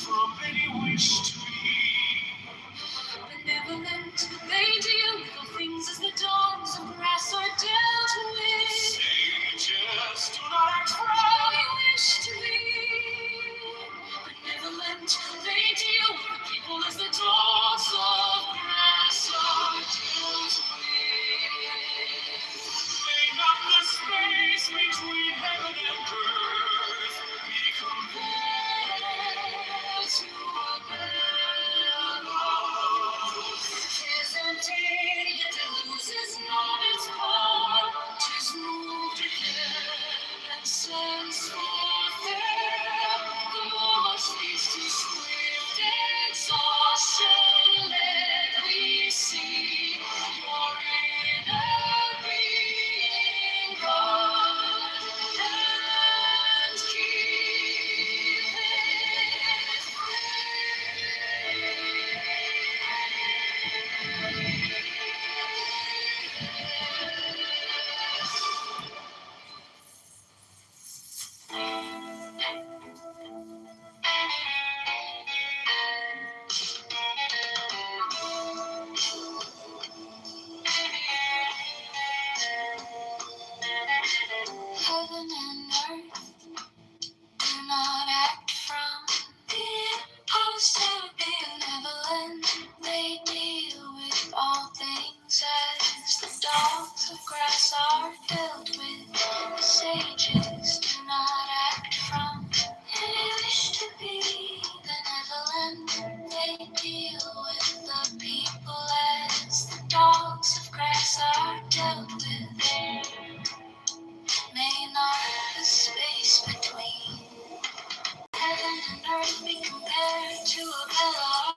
From any wish to be benevolent, they deal with all things as the dawns of grass are dealt with. Sages do not act from any wish to be benevolent, they deal with the people as the dawns of grass are dealt with. May not the space between heaven and earth be compared to a bellows. 'Tis empty, yet it loses not its power. 'Tis moved again and sends forth air. The moment speaks to swift exhaustion. Let we see your inner being, God, and keep it Heaven and earth do not act from the impulse to be benevolent. They deal with all things as the dogs of grass are dealt with. The sages do not act from any wish to be benevolent. They deal with the people as the dogs of grass are dealt with. May not the space between heaven and earth be compared to a pillow.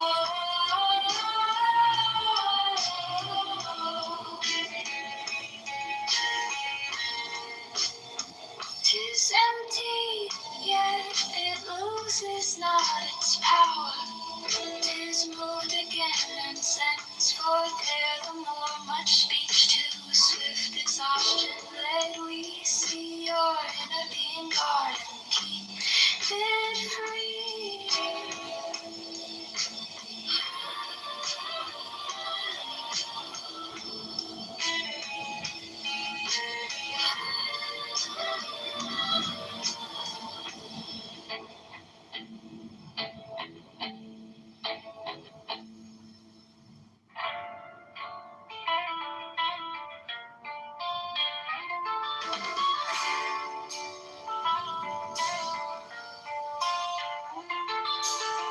'Tis empty, yet it loses not its power. 'Tis moved again and sends forth air. The more much speech to swift exhaustion. Let we see your inner being, guard and keep it free.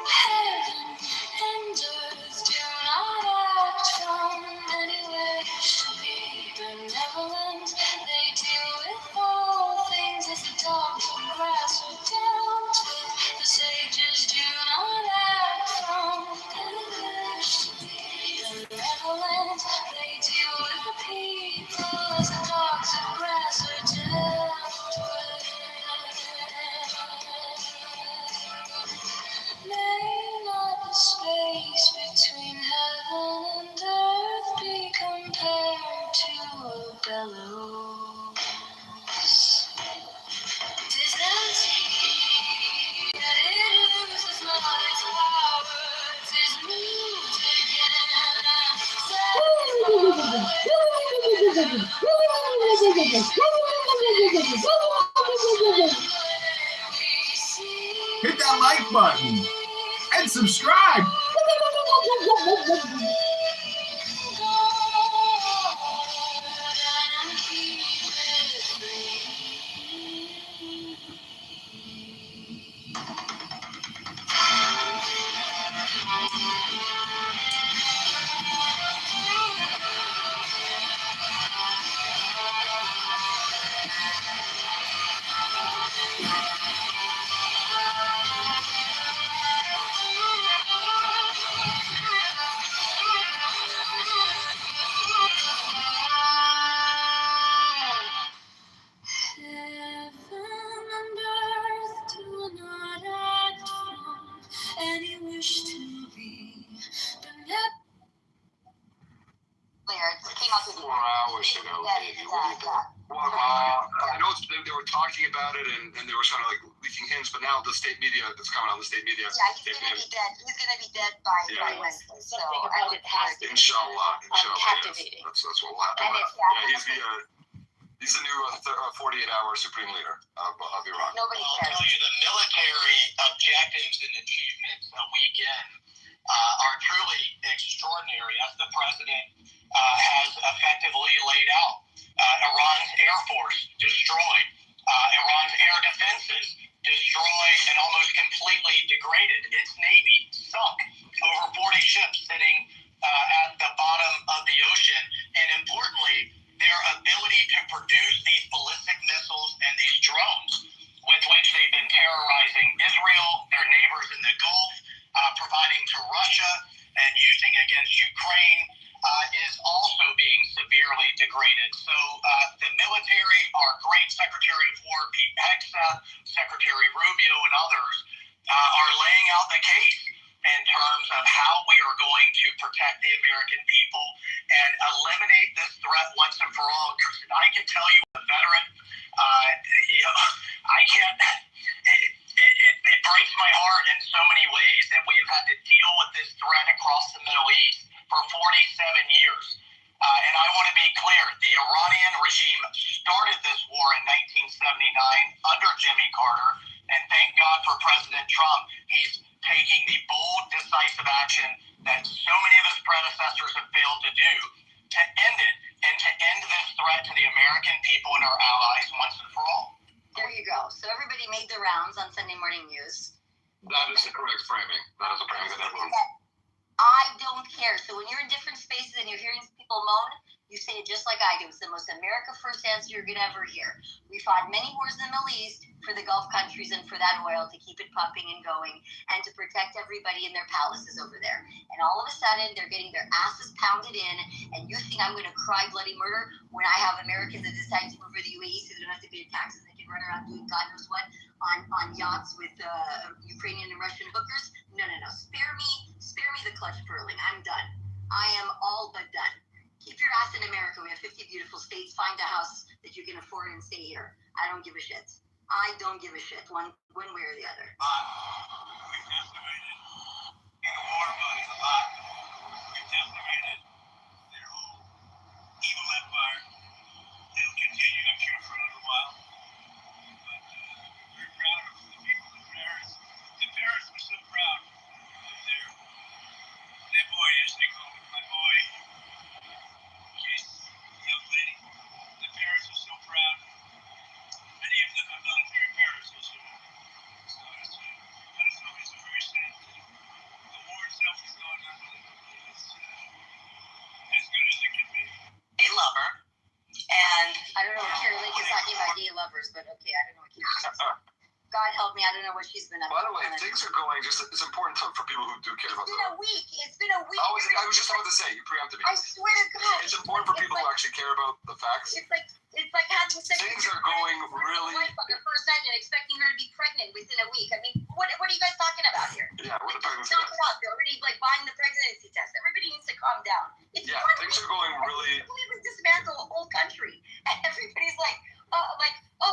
Heaven and earth do not act from any wish to be benevolent. They deal with all things as the dogs of grass are dealt with. The sages do not act from any wish to be benevolent. They deal with the people as the dogs of grass are dealt with. May not the space between heaven and earth be compared to a bellows. 'Tis empty, yet it loses not its power. 'Tis moved again and hit that like button and subscribe. Well, I know they were talking about it and they were kind of like leaking hints, but now the state media, it's coming on the state media. Yeah, he's gonna be dead. He's gonna be dead by Wednesday. So Something about it has to be Inshallah, captivating. yes. That's what will happen. And He's the new 48-hour supreme leader of Iran. Nobody I'll cares. tell you, the military objectives and achievements a weekend are truly extraordinary, as the president has effectively laid out. Iran's Air Force destroyed. Iran's air defenses destroyed and almost completely degraded. Its Navy sunk. Over 40 ships sitting at the bottom of the ocean. And importantly, their ability to produce these ballistic missiles and these drones with which they've been terrorizing Israel, their neighbors in the Gulf, providing to Russia and using against Ukraine is also being severely degraded. So the military, our great Secretary of War Pete Hegseth, Secretary Rubio, and others are laying out the case in terms of how we are going to protect the American people and eliminate this threat once and for all. I can tell you, a veteran, I can't. It breaks my heart in so many ways that we have had to deal with this threat across the Middle East for 47 years. And I want to be clear, the Iranian regime started this war in 1979 under Jimmy Carter, and thank God for President Trump. He's taking the bold, decisive action that so many of his predecessors have failed to do to end it and to end this threat to the American people and our allies once and for all. There you go. So everybody made the rounds on Sunday Morning News. That is the correct framing. That is the framing that everyone. I don't care. So when you're in different spaces and you're hearing people moan, you say it just like I do. It's the most America First answer you're going to ever hear. We fought many wars in the Middle East for the Gulf countries and for that oil to keep it pumping and going and to protect everybody in their palaces over there. And all of a sudden, they're getting their asses pounded in, and you think I'm going to cry bloody murder when I have Americans that decide to move over the UAE so they don't have to pay taxes. They can run around doing God knows what on yachts with Ukrainian and Russian hookers. No. Spare me the clutch pearling. I'm done. I am all but done. Keep your ass in America. We have 50 beautiful states. Find a house that you can afford and stay here. I don't give a shit. I don't give a shit one way or the other. We've decimated the war money a lot. We've decimated their whole evil empire. It'll continue, I'm sure, for a little while. But we're very proud of the people in Paris. The parents were so proud of their boy, as they call it, my boy. Young lady. The parents are so proud. Many of them are military parents also. So it's always a very sad thing. The war itself is going on. It's as good as it can be. Gay lover. And I don't know what Carrie Lake is talking about gay lovers, but okay, I don't know what Carrie is. God help me, I don't know what she's been up to. By the way, things are going it's important for people who do care about It's been a week. I was just about to say, you preempted me. I swear to God. It's important for people who actually care about the facts. It's like having sex Things with your are going really. wife on the first night and expecting her to be pregnant within a week. I mean, what are you guys talking about here? Yeah, what a pregnancy Knock test. it out. They're already buying the pregnancy test. Everybody needs to calm down. It's Yeah, things are going really. completely dismantle a whole country, and everybody's like,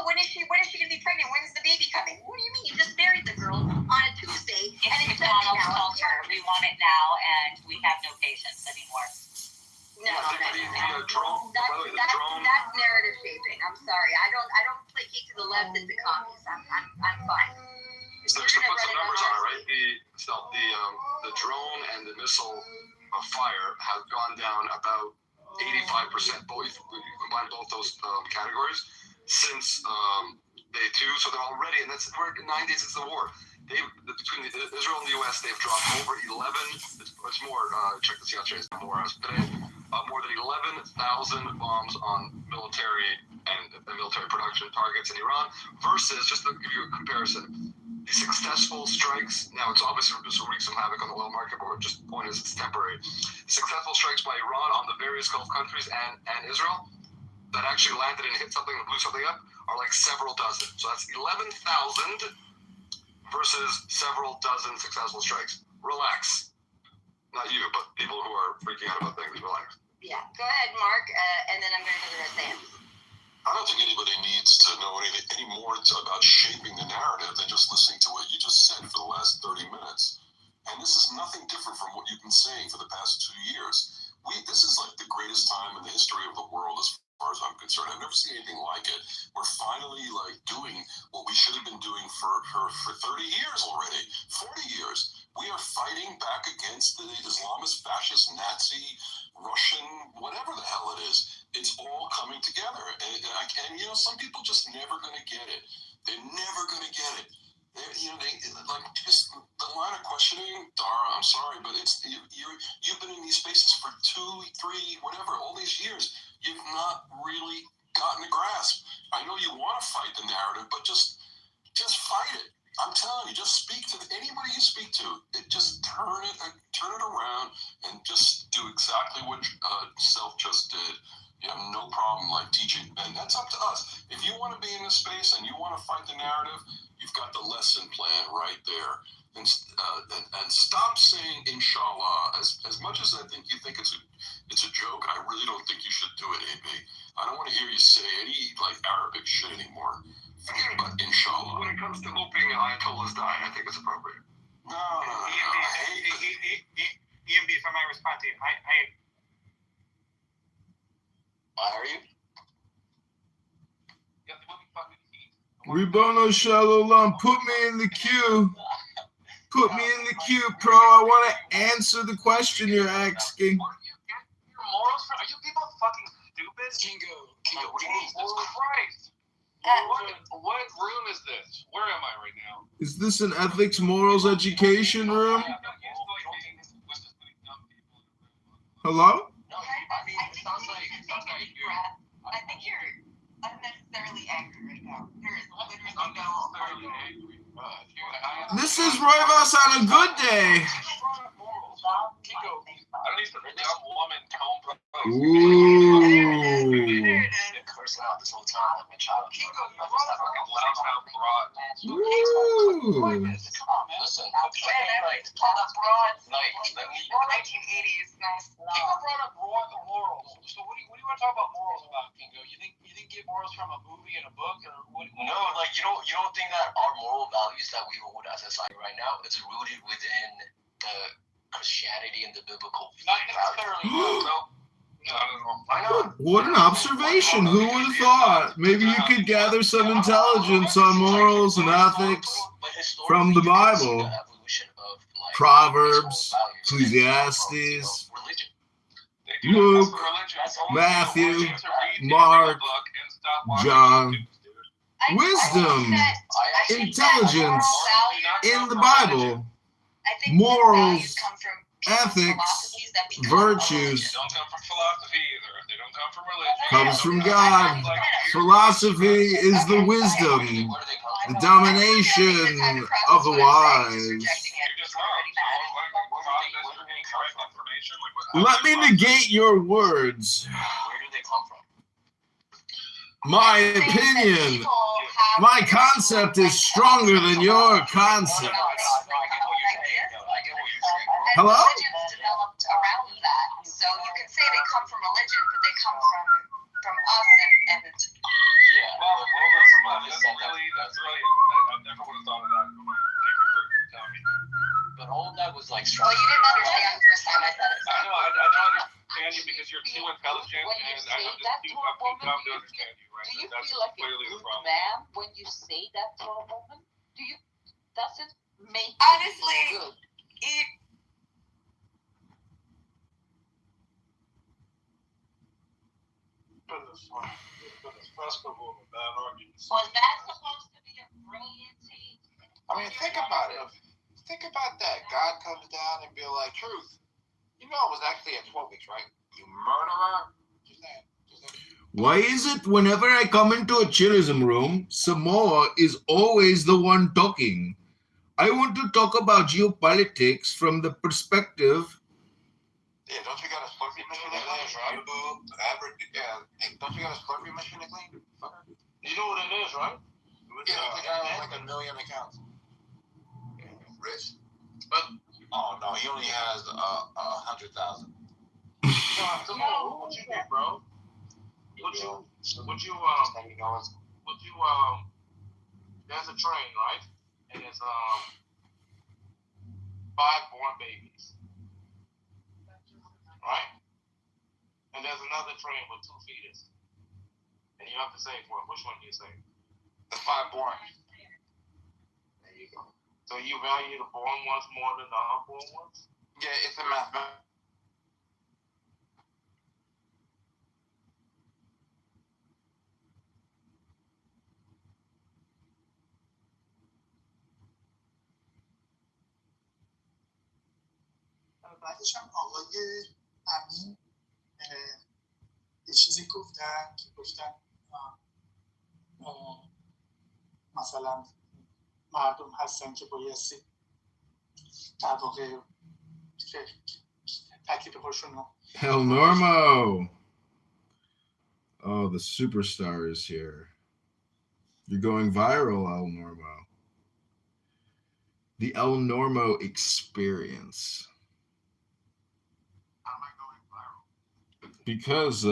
when is she gonna be pregnant? When is the baby coming? What do you mean? You just married the girl on a Tuesday, and it's McDonald's culture. We want it now, and we have no patience anymore. No. The drone. By the way, the drone. That's narrative shaping. I'm sorry. I don't placate to the left and to commies. I'm fine. So just to put some numbers on it, right? The drone and the missile fire have gone down about 85%. Both you combine both those categories since day two. So they're already, and we're 9 days since the war. Between Israel and the U.S., they've dropped over 11. It's more. Check this out, Chase. More than 11,000 bombs on military and military production targets in Iran. Versus, just to give you a comparison, the successful strikes. Now, it's obviously this will wreak some havoc on the oil market, but just the point is, it's temporary. Successful strikes by Iran on the various Gulf countries and Israel that actually landed and hit something and blew something up are like several dozen. So that's 11,000 versus several dozen successful strikes. Relax. Not you, but people who are freaking out about things, relax. Yeah. Go ahead, Mark, and then I'm going to go to the rest of I don't think anybody needs to know any more about shaping the narrative than just listening to what you just said for the last 30 minutes. And this is nothing different from what you've been saying for the past 2 years. This is like the greatest time in the history of the world as far as I'm concerned. I've never seen anything like it. We're finally like doing what we should have been doing for 30 years already, 40 years. We are fighting back against the Islamist, fascist, Nazi, Russian, whatever the hell it is. It's all coming together. And you know, some people just never going to get it. They're never going to get it. Just the line of questioning, Dara, I'm sorry, but you've been in these spaces for 2, 3, whatever, all these years. You've not really gotten a grasp. I know you want to fight the narrative, but just fight it. I'm telling you, just speak to anybody you speak to. Just turn it around and just do exactly what Self just did. You have no problem like teaching, and that's up to us. If you want to be in this space and you want to fight the narrative, you've got the lesson plan right there. And stop saying inshallah. As much as I think you think it's a joke, I really don't think you should do it, AB. I don't want to hear you say any like Arabic shit anymore. Forget about inshallah. When it comes to hoping Ayatollah's dying, I think it's appropriate. No. EMB, if I might respond to you, Why are you? Ribono Shalom, put me in the queue. Put me in the queue, pro. I want to answer the question you're asking. Where do you get your morals from? Are you people fucking stupid? Kingo, what do you mean? Jesus Christ. What room is this? Where am I right now? Is this an ethics, morals, education room? Hello? I think you're unnecessarily angry right now. There is literally no. This is Roivas on a good day. Ooh. Cursing out this whole time like my child. Ooh. Come on, man. Listen, Like, broad. like, let me. 1980s, nice. Kingo brought up the morals. So what do you want to talk about morals about, Kingo? You think you get morals from a movie and a book, or what? No, like you don't think that our moral values that we hold as a society right now is rooted within the Christianity and the biblical Not values? necessarily. No. Why not? What an observation. Who would have thought? Maybe you could gather some intelligence on morals and ethics from the Bible. Proverbs, Ecclesiastes, Luke, Matthew, Mark, John. Wisdom, intelligence in the Bible, morals, ethics, virtues. They don't come from philosophy either. They don't come from religion. Comes from God. Philosophy is the wisdom, the domination of the wise. Let me negate your words. Where do they come from? My opinion, my concept is stronger than your concept. Hello? Religions developed around that, so you can say they come from religion, but they come from us and Yeah. Well, that's really. I never would have thought of that. Thank you for telling me. But all of that was like well, you didn't understand the first time I said it. I know. I don't understand you because you're too intelligent, When you and say I'm that just to too a woman, dumb to understand you. Right? Do you That's feel like a clearly the good problem. man when you say that to a woman? Does it make Honestly, you feel good? Was that supposed to be a brilliant take? I mean, think about it. Think about that. God comes down and be like, truth. You know it was actually at 12 weeks, right? You murderer. Just that. Why is it whenever I come into a chillism room, Samoa is always the one talking? I want to talk about geopolitics from the perspective. Yeah, don't you got a Slurpee machine to clean? Right? Don't you got a Slurpee machine to clean? You know what it is, right? Yeah, the guy has like 1 million accounts. Rich. But, oh no, he only has 100,000. Come on, what you do, bro? there's a train, right? And there's 5 born babies, right? And there's another train with 2 fetus. And you have to say for it. Which one do you say? The 5 born. There you go. So you value the born ones more than the unborn ones? Yeah, it's a mathematical. بعدش هم آقای امین یه چیزی گفتن که گفتن مثلا مردم هستن که بایستی در واقع تکلیف خودشون رو El Normo. Oh, the superstar is here. You're going viral, El Normo. The El Normo experience. How am I going viral? Because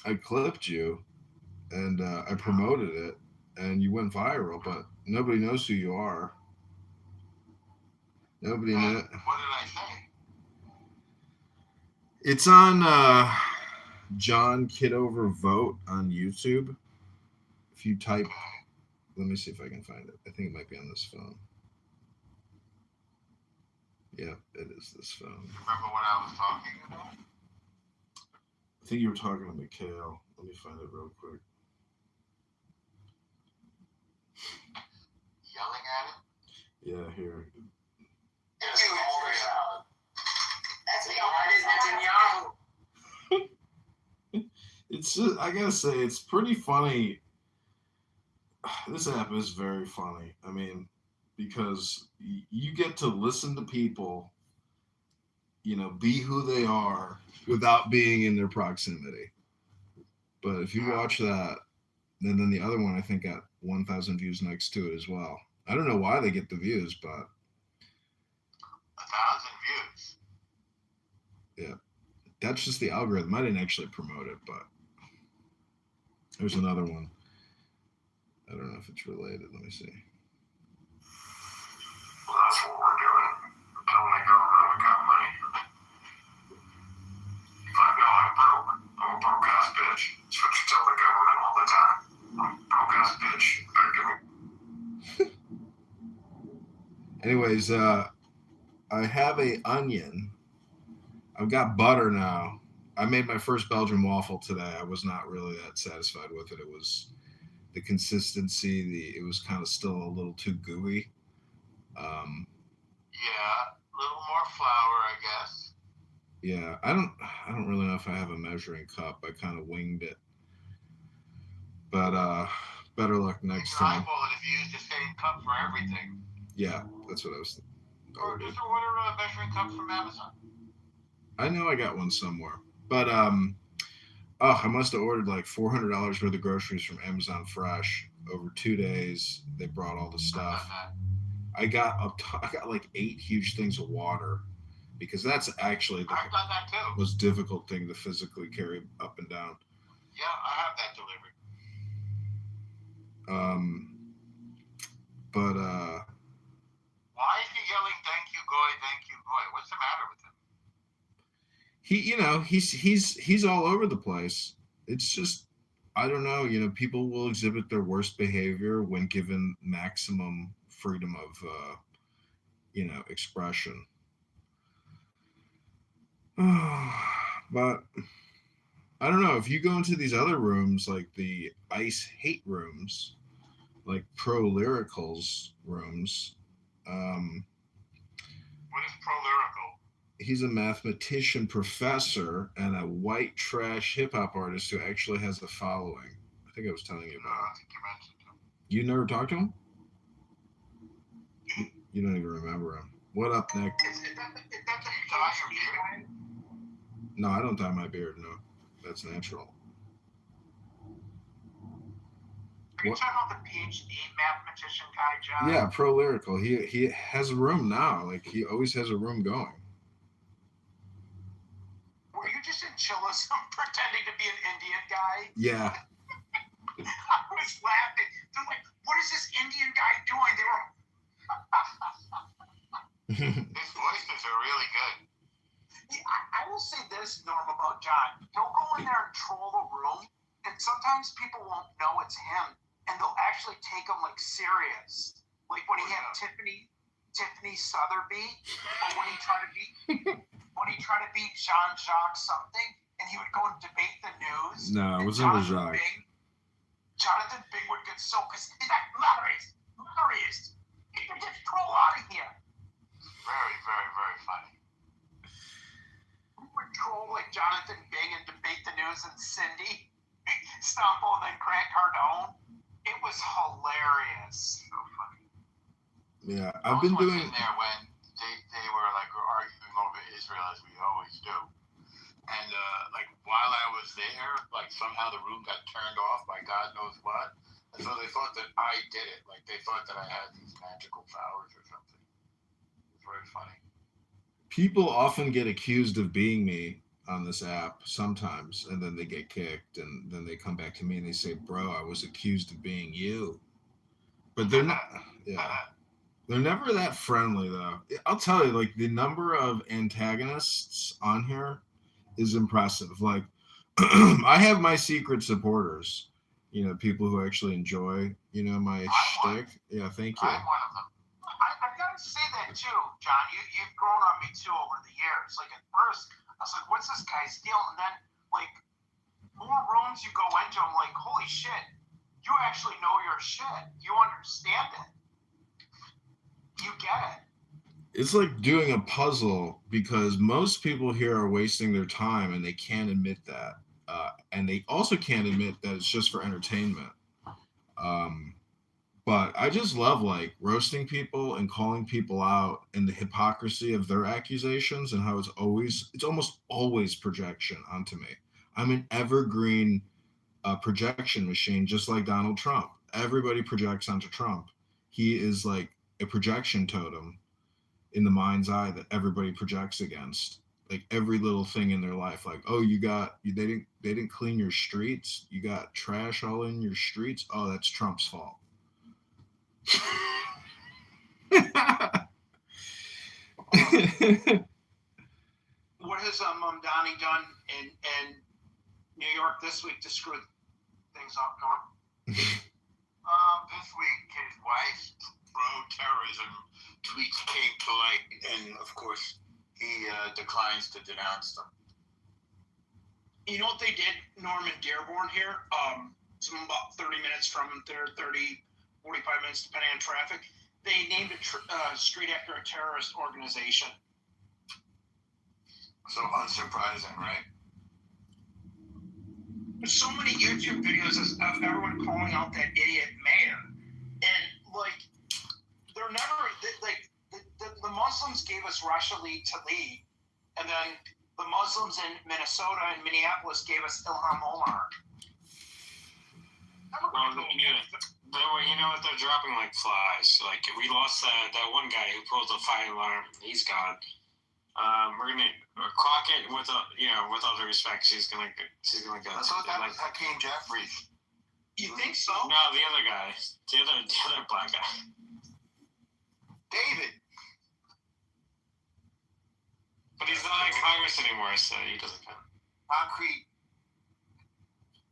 I clipped you and I promoted it and you went viral, but nobody knows who you are. Nobody knows. What did I say? It's on John Kitover Vote on YouTube. If you type, let me see if I can find it. I think it might be on this phone. Yeah, it is this phone. Remember what I was talking about? I think you were talking to Mikhail. Let me find it real quick. Yelling at it? Yeah, here. Yes, oh, That's what y'all heard is Netanyahu. It's just, I gotta say, it's pretty funny. This app is very funny. I mean, because you get to listen to people, you know, be who they are without being in their proximity. But if you watch that, and then the other one, I think, got 1,000 views next to it as well. I don't know why they get the views, but 1,000 views. yeah, that's just the algorithm. I didn't actually promote it, but there's another one. I don't know if it's related. Let me see. Well, that's what we're doing. We're telling the government we got money. If I know I'm broke, I'm a broke ass bitch. That's what you tell the government all the time. I'm a broke ass bitch. Better give me. Anyways, I have a onion. I've got butter now. I made my first Belgian waffle today. I was not really that satisfied with it. It was the consistency. It was kind of still a little too gooey. Yeah, a little more flour, I guess. Yeah, I don't really know if I have a measuring cup. I kind of winged it. But better luck next time. Eyeball it if you use the same cup for everything. Yeah, that's what I was thinking. Or just order a measuring cup from Amazon. I know I got one somewhere. But I must have ordered like $400 worth of groceries from Amazon Fresh over 2 days. They brought all the stuff. I got like 8 huge things of water because that's actually the I've done that too. most difficult thing to physically carry up and down. Yeah, I have that delivered. But why is he yelling thank you goy? What's the matter with him? He's all over the place. It's just, I don't know, people will exhibit their worst behavior when given maximum freedom of expression. But I don't know, if you go into these other rooms, like the ICE hate rooms, like Pro Lyrical's rooms. What is Pro Lyrical? He's a mathematician professor and a white trash hip hop artist who actually has a following. I think I was telling you about I think you mentioned him. You never talked to him? You don't even remember him. What up, Nick? Is that the dye your beard? No, I don't dye my beard. No, that's natural. Are you talking about the PhD mathematician guy, John? Yeah, Pro Lyrical. He has a room now. Like, he always has a room going. Were you just chinchillas pretending to be an Indian guy. Yeah. I was laughing. They're like, what is this Indian guy doing? They were. His voices are really good. Yeah, I will say this, Norm, about John. He'll go in there and troll the room, and sometimes people won't know it's him, and they'll actually take him like serious. Like when he had Tiffany Sotheby, or when he tried to beat Jean-Jacques something, and he would go and debate the news. No, it was never Jacques. Jonathan Bing would get so pissed. He's like, Larry's. Get this troll out of here. Very, very, very funny. We would troll like Jonathan Bing and debate the news and Cindy Stumpo and then Grant Cardone. It was hilarious. So funny. Yeah, I've been doing. In there when they were like arguing over Israel as we always do, and like while I was there, like somehow the room got turned off by God knows what, and so they thought that I did it. Like they thought that I had these magical powers or something. It was very funny. People often get accused of being me on this app sometimes, and then they get kicked, and then they come back to me and they say, "Bro, I was accused of being you," but they're not. Yeah. They're never that friendly, though. I'll tell you, like, the number of antagonists on here is impressive. Like, I have my secret supporters, you know, people who actually enjoy, you know, my shtick. Yeah, thank you. I'm one of them. I gotta say that too, John. You've grown on me too over the years. Like at first, I was like, "What's this guy's deal?" And then, like, more rooms you go into, I'm like, "Holy shit! You actually know your shit. You understand it. You get it." It's like doing a puzzle because most people here are wasting their time and they can't admit that. And they also can't admit that it's just for entertainment. But I just love like roasting people and calling people out and the hypocrisy of their accusations and how it's almost always projection onto me. I'm an evergreen projection machine, just like Donald Trump. Everybody projects onto Trump. He is like a projection totem in the mind's eye that everybody projects against. Like every little thing in their life, like, oh, they didn't clean your streets, you got trash all in your streets, oh, that's Trump's fault. What has Mamdani done in New York this week to screw things up, Norm? This week, his wife's pro-terrorism tweets came to light, and of course, he declines to denounce them. You know what they did, Norm, in Dearborn here? It's about 30 minutes from there, 30, 45 minutes, depending on traffic. They named a street after a terrorist organization. So unsurprising, right? There's so many YouTube videos of everyone calling out that idiot mayor. And, like, they're never, like, the Muslims gave us Rashid Tlaib, and then the Muslims in Minnesota and Minneapolis gave us Ilham Omar. Well, you know what? They're dropping like flies. Like, if we lost that one guy who pulled the fire alarm, he's gone. We're gonna Crockett with all due respect, she's gonna go. I thought that was Hakeem Jeffries. You think so? No, the other guy, the other black guy, David. but he's not in Congress anymore, so he doesn't count. Concrete.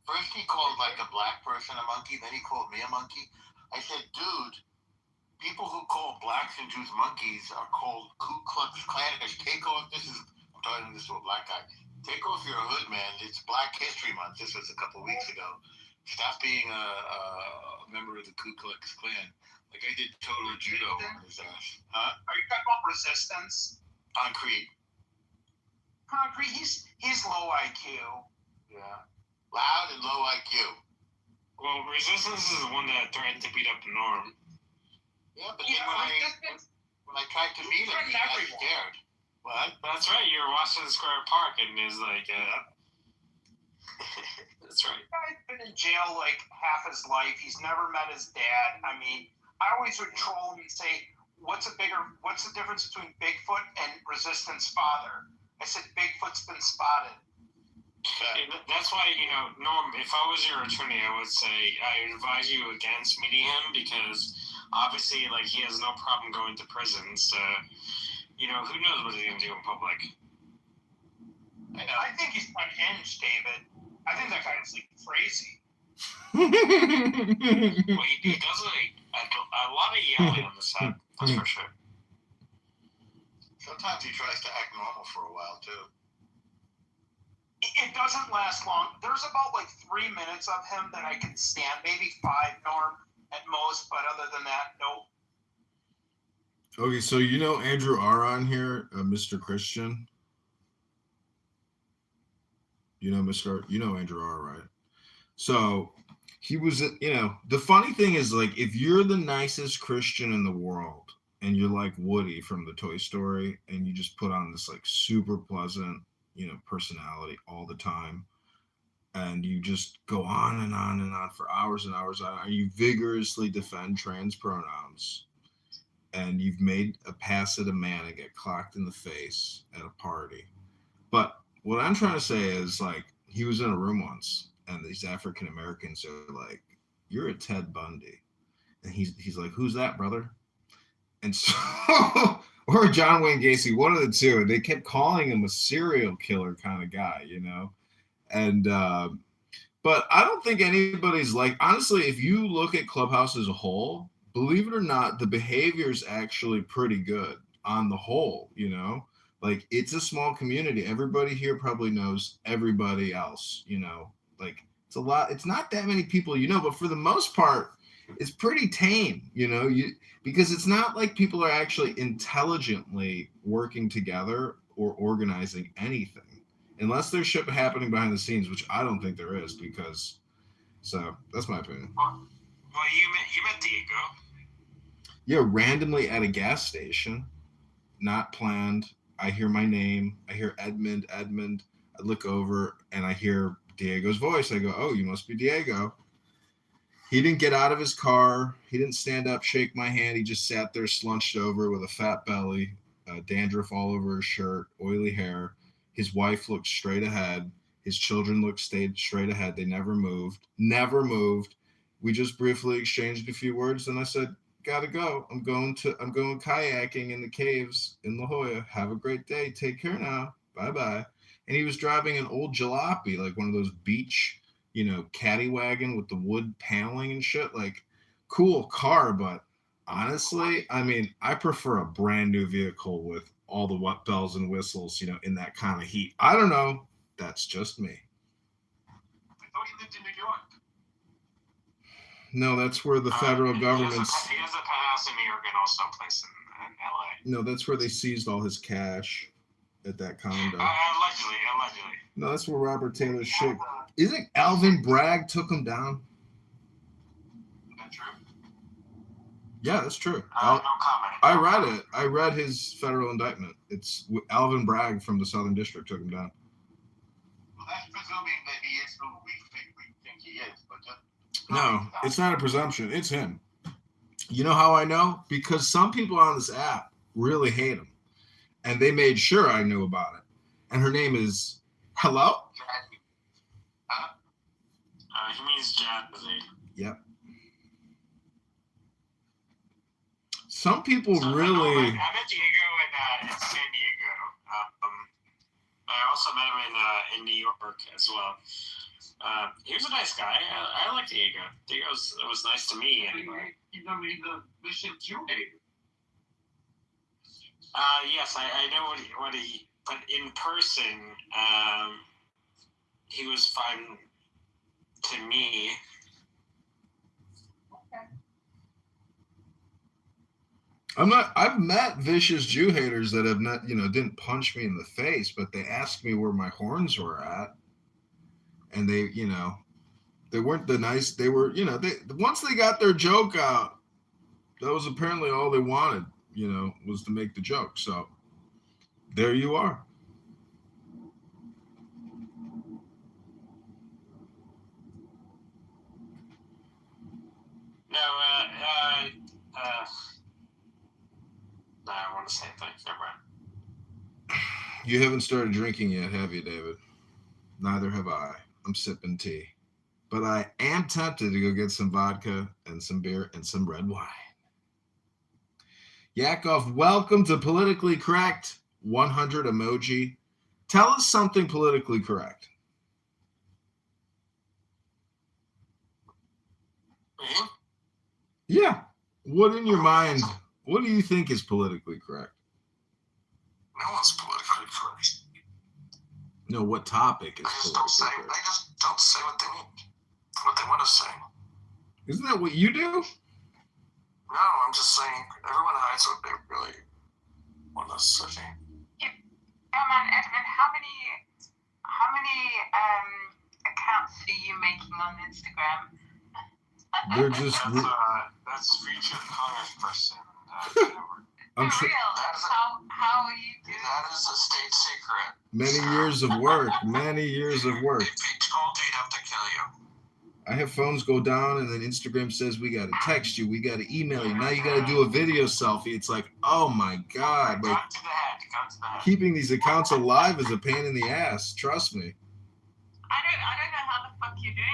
First he called like a black person a monkey, then he called me a monkey. I said, dude, people who call blacks and Jews monkeys are called Ku Klux Klanish. Take off, I'm talking to a black guy. Take off your hood, man. It's Black History Month. This was a couple weeks ago. Stop being a member of the Ku Klux Klan. Like I did total judo on his ass. Huh? Are you talking about resistance? Concrete, he's low IQ. yeah. Loud and low IQ. Well, Resistance is the one that threatened to beat up Norm. Yeah, but then when I tried to meet him, he got scared. What? That's right. You're in Washington Square Park, and he's like, that's right. He's been in jail like half his life. He's never met his dad. I mean, I always would troll him and say, what's the difference between Bigfoot and Resistance father? I said, Bigfoot's been spotted. That's why, Norm, if I was your attorney, I would say I advise you against meeting him because obviously, like, he has no problem going to prison. So, who knows what he's going to do in public. I think he's unhinged, David. I think that guy's like crazy. Well, he does a lot of yelling on the set, that's for sure. Sometimes he tries to act normal for a while, too. It doesn't last long. There's about like 3 minutes of him that I can stand, maybe 5, Norm, at most, but other than that, nope. Okay, so Andrew Aron here, Mr. Christian. Andrew Aron, right? So he was, the funny thing is, like, if you're the nicest Christian in the world and you're like Woody from the Toy Story and you just put on this like super pleasant, personality all the time, and you just go on and on and on for hours and hours and you vigorously defend trans pronouns, and you've made a pass at a man and get clocked in the face at a party. But what I'm trying to say is, like, he was in a room once and these African Americans are like, "You're a Ted Bundy," and he's like, "Who's that, brother?" And so, or John Wayne Gacy, one of the two. And they kept calling him a serial killer kind of guy, And but I don't think anybody's like, honestly, if you look at Clubhouse as a whole, believe it or not, the behavior is actually pretty good on the whole. Like, it's a small community. Everybody here probably knows everybody else. Like, it's a lot. It's not that many people, but for the most part, it's pretty tame. Because it's not like people are actually intelligently working together or organizing anything, unless there's shit happening behind the scenes, which I don't think there is. So that's my opinion. Well, you met Diego. Yeah, randomly at a gas station, not planned. I hear my name. I hear Edmund. I look over and I hear Diego's voice. I go, "Oh, you must be Diego." He didn't get out of his car. He didn't stand up, shake my hand. He just sat there slunched over with a fat belly, dandruff all over his shirt, oily hair. His wife looked straight ahead. His children stayed straight ahead. They never moved. We just briefly exchanged a few words, and I said, "Gotta go. I'm going kayaking in the caves in La Jolla. Have a great day. Take care now. Bye-bye." And he was driving an old jalopy, like one of those beach, caddy wagon with the wood paneling and shit. Like, cool car, but honestly, I mean, I prefer a brand new vehicle with all the bells and whistles, in that kind of heat. I don't know. That's just me. I thought he lived in New York. No, that's where the federal government's... He has a penthouse in New York and also a place in LA. No, that's where they seized all his cash at that condo. Allegedly. No, that's where Robert Taylor's shit... Isn't Alvin Bragg took him down? Is that true? Yeah, that's true. No comment. I read it. I read his federal indictment. It's Alvin Bragg from the Southern District took him down. Well, that's presuming that he is who we think he is. But no, it's not a presumption. It's him. You know how I know? Because some people on this app really hate him. And they made sure I knew about it. And her name is... Hello? He means Jazzy. Yep. Some people really... I met Diego in San Diego. I also met him in New York as well. He was a nice guy. I like Diego. Diego was nice to me anyway. You know, he's the Mission Jew. Yes, I know what he... But in person, he was fine to me. I've met vicious Jew haters that have not, didn't punch me in the face, but they asked me where my horns were at. And they, they weren't the nice, they were, once they got their joke out, that was apparently all they wanted, was to make the joke. So there you are. No, I want to say things. Never mind. You haven't started drinking yet, have you, David? Neither have I. I'm sipping tea. But I am tempted to go get some vodka and some beer and some red wine. Yakov, welcome to Politically Correct. 100 emoji. Tell us something politically correct. Me? Yeah. What in your mind, what do you think is politically correct? No one's politically correct. No, what topic is They just politically don't say. correct? They just don't say what they want to say. Isn't that what you do? No, I'm just saying everyone hides what they really want to say. Yeah, man, Edwin, how many accounts are you making on Instagram? They're just. That's future Congressperson. I'm For sure. real? How are you doing? That is a state secret. Many years of work. Many years of work. If he told you, he'd have to kill you. I have phones go down, and then Instagram says we got to text you, we got to email you. Now you got to do a video selfie. It's like, oh my god! Like, Gun to the head. keeping these accounts alive is a pain in the ass. Trust me. I don't know how the fuck you're doing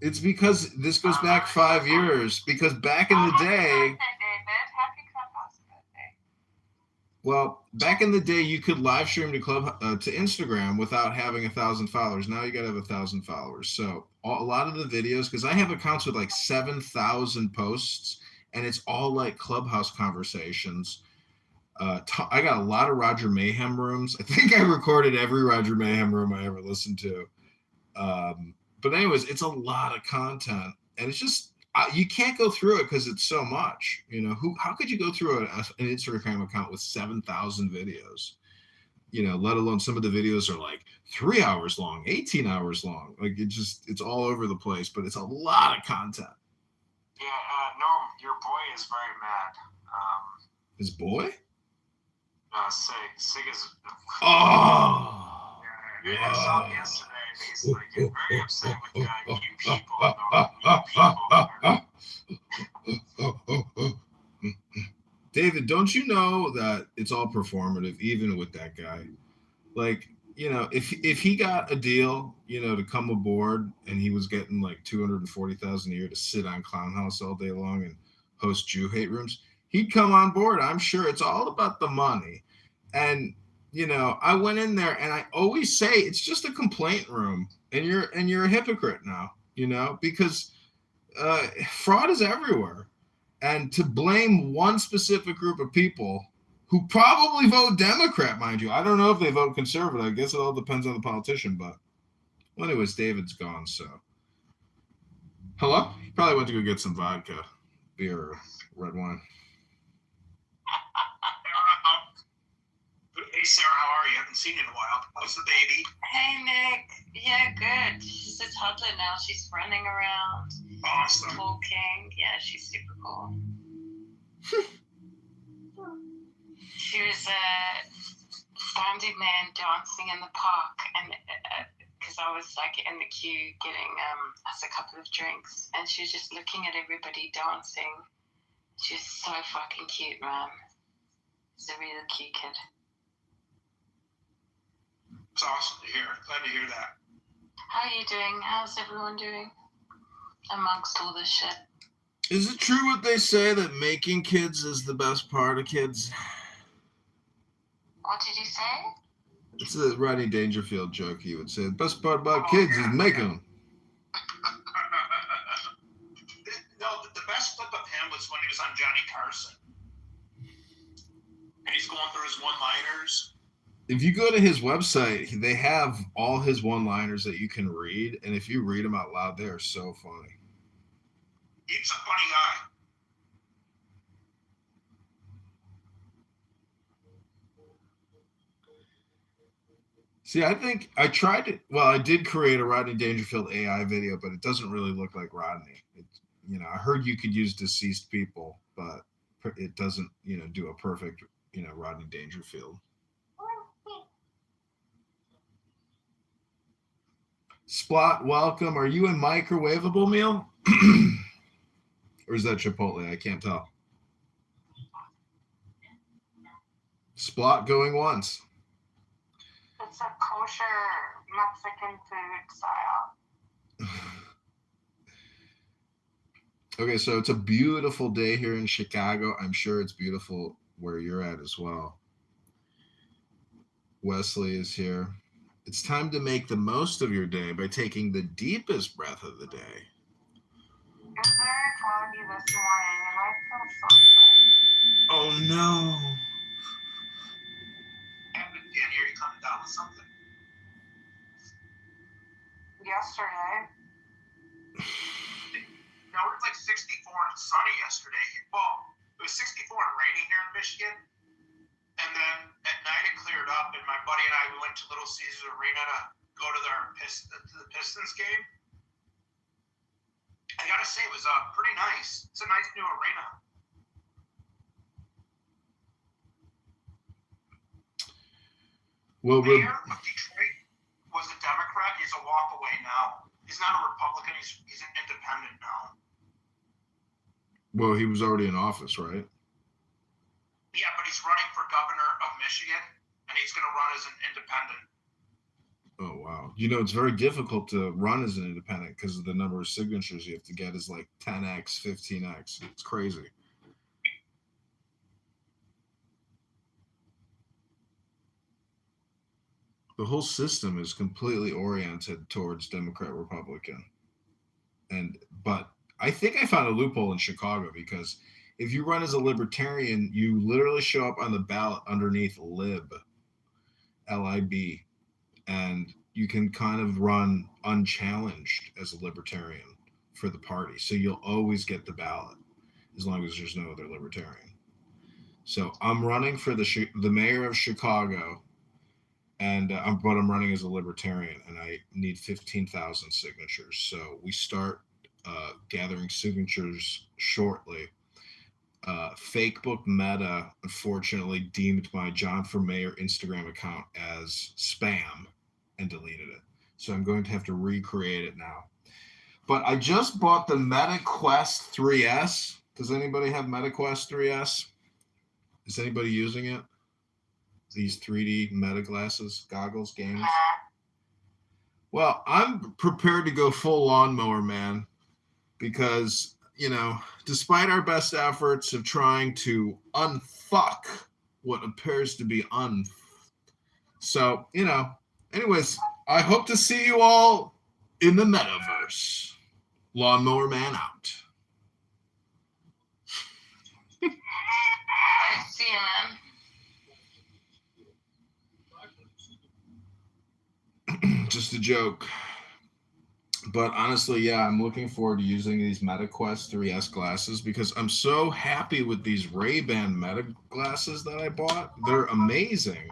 it. It's because this goes back 5 years. Because back in the day. Happy Clubhouse birthday. Well, back in the day, you could live stream to Instagram without having 1,000 followers. Now you got to have 1,000 followers. So a lot of the videos, because I have accounts with like 7,000 posts, and it's all like Clubhouse conversations. I got a lot of Roger Mayhem rooms. I think I recorded every Roger Mayhem room I ever listened to. But anyways, it's a lot of content, and it's just you can't go through it because it's so much. You know, how could you go through an Instagram account with 7,000 videos? You know, let alone some of the videos are like 3 hours long, 18 hours long. Like it's all over the place, but it's a lot of content. Yeah, Norm, your boy is very mad. His boy? Sig. Sig is. Oh. Yeah, I saw him yesterday. He's like very upset with you people. David, don't you know that it's all performative, even with that guy? Like, you know, if he got a deal, you know, to come aboard, and he was getting like $240,000 a year to sit on Clown House all day long and host Jew hate rooms, he'd come on board. I'm sure it's all about the money. And you know, I went in there, and I always say it's just a complaint room, and you're a hypocrite now, you know, because fraud is everywhere. And to blame one specific group of people who probably vote Democrat, mind you. I don't know if they vote conservative. I guess it all depends on the politician. But well, anyways, David's gone, so. Hello? He probably went to go get some vodka, beer, or red wine. Hey Sarah, how are you? I haven't seen you in a while. How's the baby? Hey Nick. Yeah, good. She's a toddler now. She's running around. Awesome. Talking. Yeah, she's super cool. She was standing there and dancing in the park, and because I was like in the queue getting us a couple of drinks, and she was just looking at everybody dancing. She's so fucking cute, man. She's a really cute kid. It's awesome to hear. Glad to hear that. How are you doing? How's everyone doing amongst all this shit? Is it true what they say that making kids is the best part of kids? What did you say? It's a Rodney Dangerfield joke. He would say the best part about kids is making them. No, the best clip of him was when he was on Johnny Carson. And he's going through his one-liners. If you go to his website, they have all his one-liners that you can read, and if you read them out loud, they are so funny. He's a funny guy. See, I think I tried it. Well, I did create a Rodney Dangerfield AI video, but it doesn't really look like Rodney. You know, I heard you could use deceased people, but it doesn't, you know, do a perfect, you know, Rodney Dangerfield. Splot, welcome. Are you a microwavable meal? Or is that Chipotle? I can't tell. Splot going once. It's a kosher Mexican food style. Okay, so it's a beautiful day here in Chicago. I'm sure it's beautiful where you're at as well. Wesley is here. It's time to make the most of your day by taking the deepest breath of the day. It was very foggy this morning, and I feel so sick. Oh no. Dan, here you coming down with something? Yesterday. No, it was like 64 and sunny yesterday. Well, it was 64 and rainy here in Michigan. And then at night it cleared up, and my buddy and I, we went to Little Caesars Arena to go to the Pistons game. I gotta say, it was pretty nice. It's a nice new arena. Well, the mayor of Detroit was a Democrat. He's a walk away now. He's not a Republican. He's an independent now. Well, he was already in office, right? Yeah, but he's running for governor of Michigan, and he's going to run as an independent. Oh, wow. You know, it's very difficult to run as an independent because of the number of signatures you have to get is like 10x, 15x. It's crazy. The whole system is completely oriented towards Democrat Republican. But I think I found a loophole in Chicago because if you run as a libertarian, you literally show up on the ballot underneath lib, L-I-B, and you can kind of run unchallenged as a libertarian for the party. So you'll always get the ballot as long as there's no other libertarian. So I'm running for the mayor of Chicago, but I'm running as a libertarian, and I need 15,000 signatures. So we start gathering signatures shortly. Fakebook Meta, unfortunately, deemed my John for Mayor Instagram account as spam and deleted it. So I'm going to have to recreate it now. But I just bought the Meta Quest 3S. Does anybody have Meta Quest 3S? Is anybody using it? These 3D Meta glasses, goggles, games? Well, I'm prepared to go full lawnmower, man, because, you know, despite our best efforts of trying to unfuck what appears to be So, you know, anyways, I hope to see you all in the metaverse. Lawnmower Man out. I see you, man. Just a joke. But honestly, yeah, I'm looking forward to using these MetaQuest 3S glasses because I'm so happy with these Ray-Ban Meta glasses that I bought. They're amazing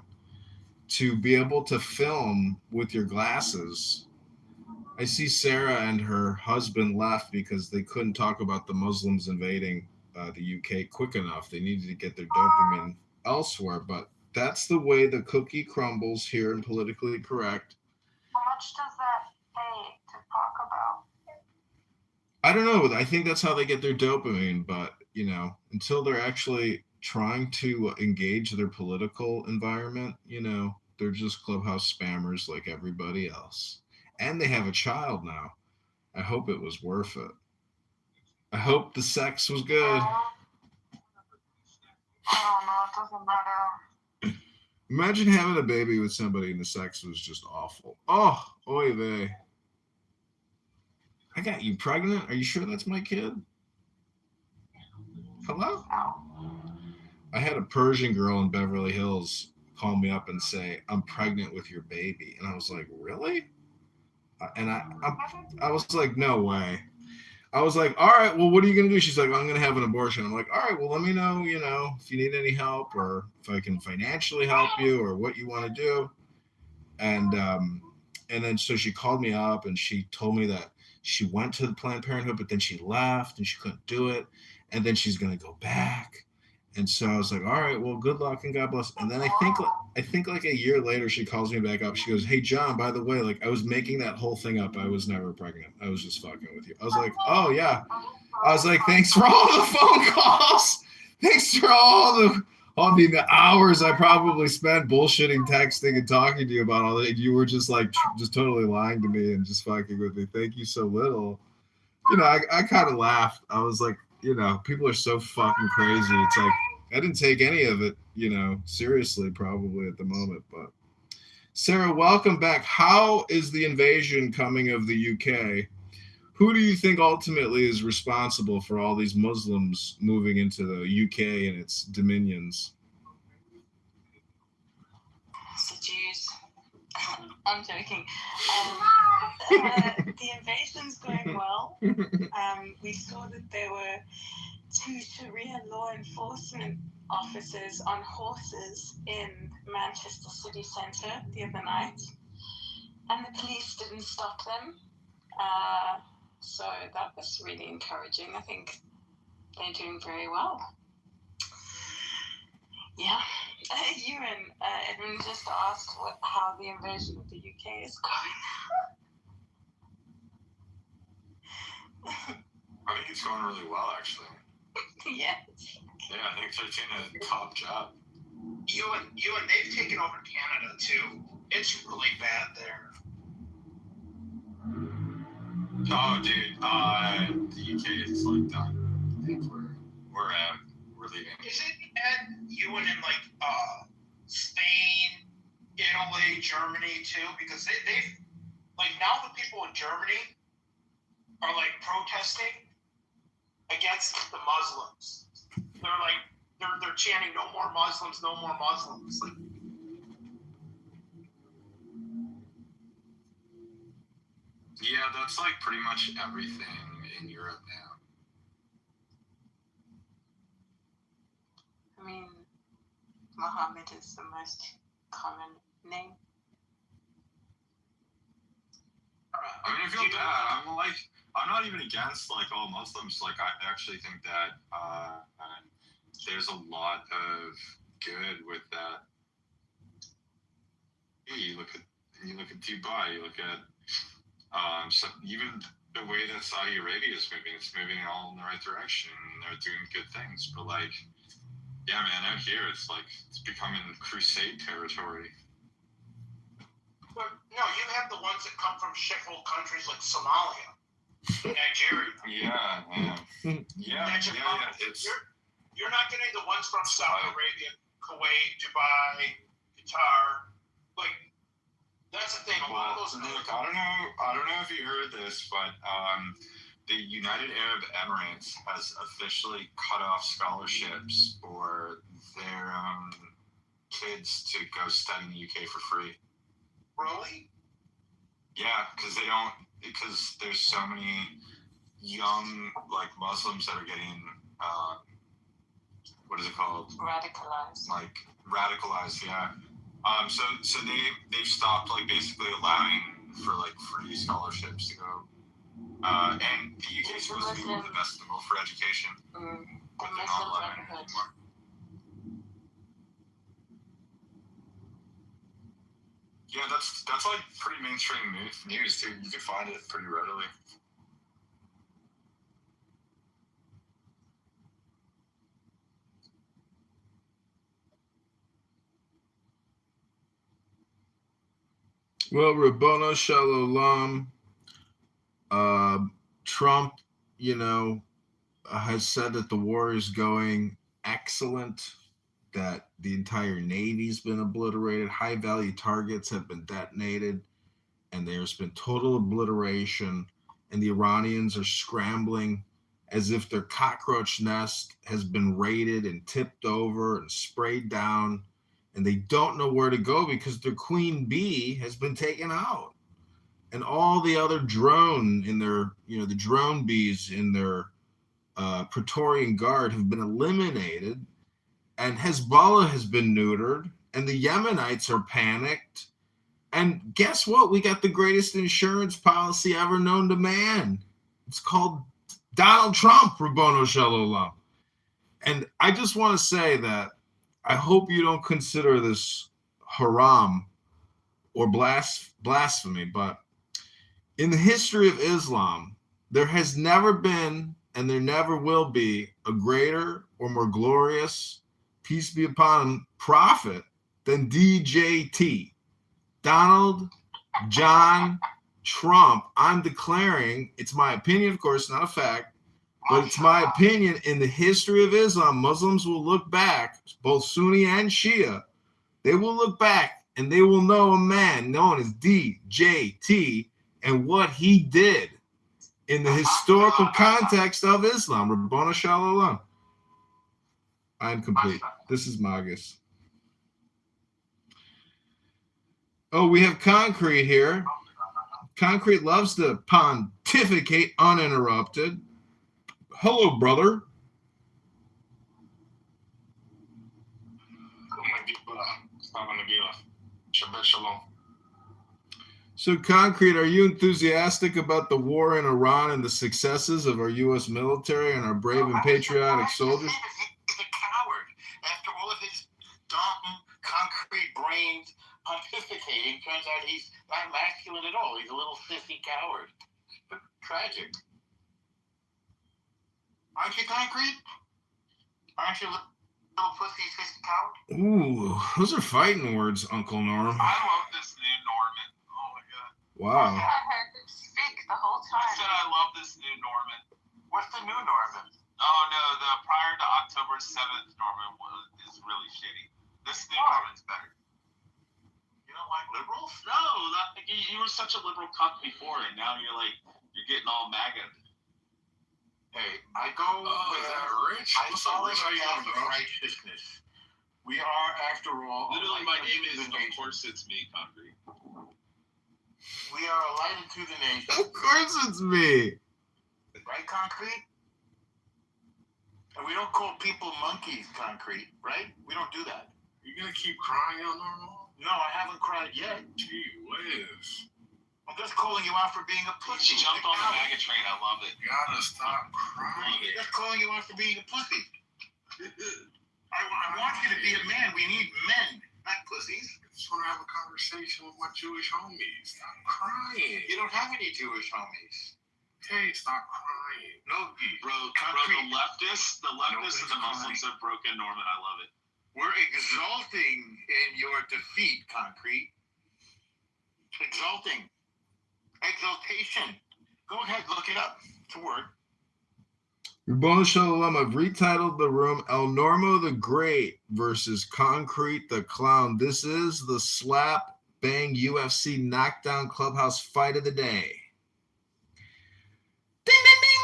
to be able to film with your glasses. I see Sarah and her husband left because they couldn't talk about the Muslims invading the UK quick enough. They needed to get their dopamine elsewhere, but that's the way the cookie crumbles here in Politically Correct. How much does that pay to talk about? I don't know. I think that's how they get their dopamine, but, you know, until they're actually trying to engage their political environment, you know, they're just Clubhouse spammers like everybody else. And they have a child now. I hope it was worth it. I hope the sex was good. I don't know. It doesn't matter. Imagine having a baby with somebody and the sex was just awful. Oh, oy vey. I got you pregnant? Are you sure that's my kid? Hello? I had a Persian girl in Beverly Hills call me up and say, I'm pregnant with your baby. And I was like, really? And I was like, no way. I was like, all right, well, what are you going to do? She's like, I'm going to have an abortion. I'm like, all right, well, let me know, you know, if you need any help or if I can financially help you or what you want to do. And then so she called me up and she told me that she went to the Planned Parenthood, but then she left and she couldn't do it. And then she's going to go back. And so I was like, all right, well, good luck and God bless. And then I think like a year later, she calls me back up. She goes, hey, John, by the way, like I was making that whole thing up. I was never pregnant. I was just fucking with you. I was like, oh, yeah. I was like, thanks for all the phone calls. Thanks for all I mean, the hours I probably spent bullshitting, texting, and talking to you about all that. You were just like, just totally lying to me and just fucking with me. Thank you so little. You know, I kind of laughed. I was like, you know, people are so fucking crazy. It's like, I didn't take any of it, you know, seriously, probably at the moment. But Sarah, welcome back. How is the invasion coming of the UK? Who do you think ultimately is responsible for all these Muslims moving into the UK and its dominions? It's the Jews. I'm joking. The invasion's going well. We saw that there were 2 Sharia law enforcement officers on horses in Manchester city centre the other night, and the police didn't stop them. So that was really encouraging. I think they're doing very well. Yeah. Ewan, Edwin just asked how the invasion of the UK is going. I think it's going really well, actually. Yes. Yeah, I think they're doing a top job. Ewan, they've taken over Canada too. It's really bad there. Oh, dude, the UK is like done. I think we're leaving. Is it bad, Ewan, in like Spain, Italy, Germany too? Because they've like now the people in Germany are like protesting against the Muslims. They're like they're chanting no more Muslims, no more Muslims. Like, yeah, that's like pretty much everything in Europe now. I mean, Muhammad is the most common name. I mean, I feel bad. I'm not even against like all Muslims. Like, I actually think that there's a lot of good with that. You look at Dubai. You look at so even the way that Saudi Arabia is moving, it's moving all in the right direction. And they're doing good things. But like, yeah, man, out here it's like it's becoming crusade territory. but no, you have the ones that come from shithole countries like Somalia, Nigeria. Yeah. It's You're not getting the ones from Saudi Arabia, Kuwait, Dubai, Qatar. Like, that's the thing. A lot of those. Look, I don't know if you heard this, but the United Arab Emirates has officially cut off scholarships for their kids to go study in the UK for free. Really? Yeah, because there's so many young like Muslims that are getting what is it called? Radicalized. Like radicalized, yeah. So they've stopped like basically allowing for like free scholarships to go. And the UK is supposed to be one of the best in the world for education, but they're not allowing it anymore. Yeah, that's like pretty mainstream news too. You can find it pretty readily. Well, Rabbona Shalom, Trump, you know, has said that the war is going excellent, that the entire Navy's been obliterated, high-value targets have been detonated, and there's been total obliteration, and the Iranians are scrambling as if their cockroach nest has been raided and tipped over and sprayed down, and they don't know where to go because their queen bee has been taken out. And all the other drone in their, the drone bees in their Praetorian Guard have been eliminated, and Hezbollah has been neutered, and the Yemenites are panicked. And guess what? We got the greatest insurance policy ever known to man. It's called Donald Trump, Rabbono Shalom. And I just want to say that I hope you don't consider this haram or blasphemy, but in the history of Islam, there has never been and there never will be a greater or more glorious peace be upon him, prophet than DJT. Donald John Trump. I'm declaring, it's my opinion, of course, not a fact, but it's my opinion in the history of Islam. Muslims will look back, both Sunni and Shia, they will look back and they will know a man known as DJT and what he did in the historical context of Islam. Rabbana Shalom. I'm complete. This is Magus. Oh, we have Concrete here. Concrete loves to pontificate uninterrupted. Hello, brother. Shabbat shalom. So, Concrete, are you enthusiastic about the war in Iran and the successes of our U.S. military and our brave and patriotic soldiers? He's a coward. After all of his dumb, concrete brains pontificating, turns out he's not masculine at all. He's a little sissy coward. But tragic. Aren't you, Concrete? Aren't you a little pussy, sissy coward? Ooh, those are fighting words, Uncle Norm. I love this new Norman. Oh my god. Wow. I heard him speak the whole I time. said I love this new Norman. What's the new Norman? Oh no, the prior to October 7th Norman is really shitty. This new Norman's better. You don't like liberals? No, you were such a liberal cuck before, and now you're getting all MAGA. Hey, I go Is that Rich? I What's up, follow Rich? How the you path doing, of bro? righteousness. We are, after all, Literally, my name is, of course, it's me, Concrete. We are a light into the nation. Of course it's me. Right, Concrete? And we don't call people monkeys, Concrete, right? We don't do that. You gonna keep crying out normal? No, I haven't cried yet. Gee whiz. I'm just calling you out for being a pussy. She jumped on the MAGA train. I love it. You gotta stop crying. I'm just calling you out for being a pussy. I want you to be a man. We need men, not pussies. I just want to have a conversation with my Jewish homies. Stop crying. You don't have any Jewish homies. Hey, stop crying. No, Bro, the leftists and the Muslims have broken Norman. I love it. we're exulting in your defeat, Concrete. Exulting. Exaltation. Go ahead, look it up. It's a word. Rabbana Shalom, I've retitled the room El Normo the Great versus Concrete the Clown. This is the slap bang UFC knockdown clubhouse fight of the day. Ding, ding, ding.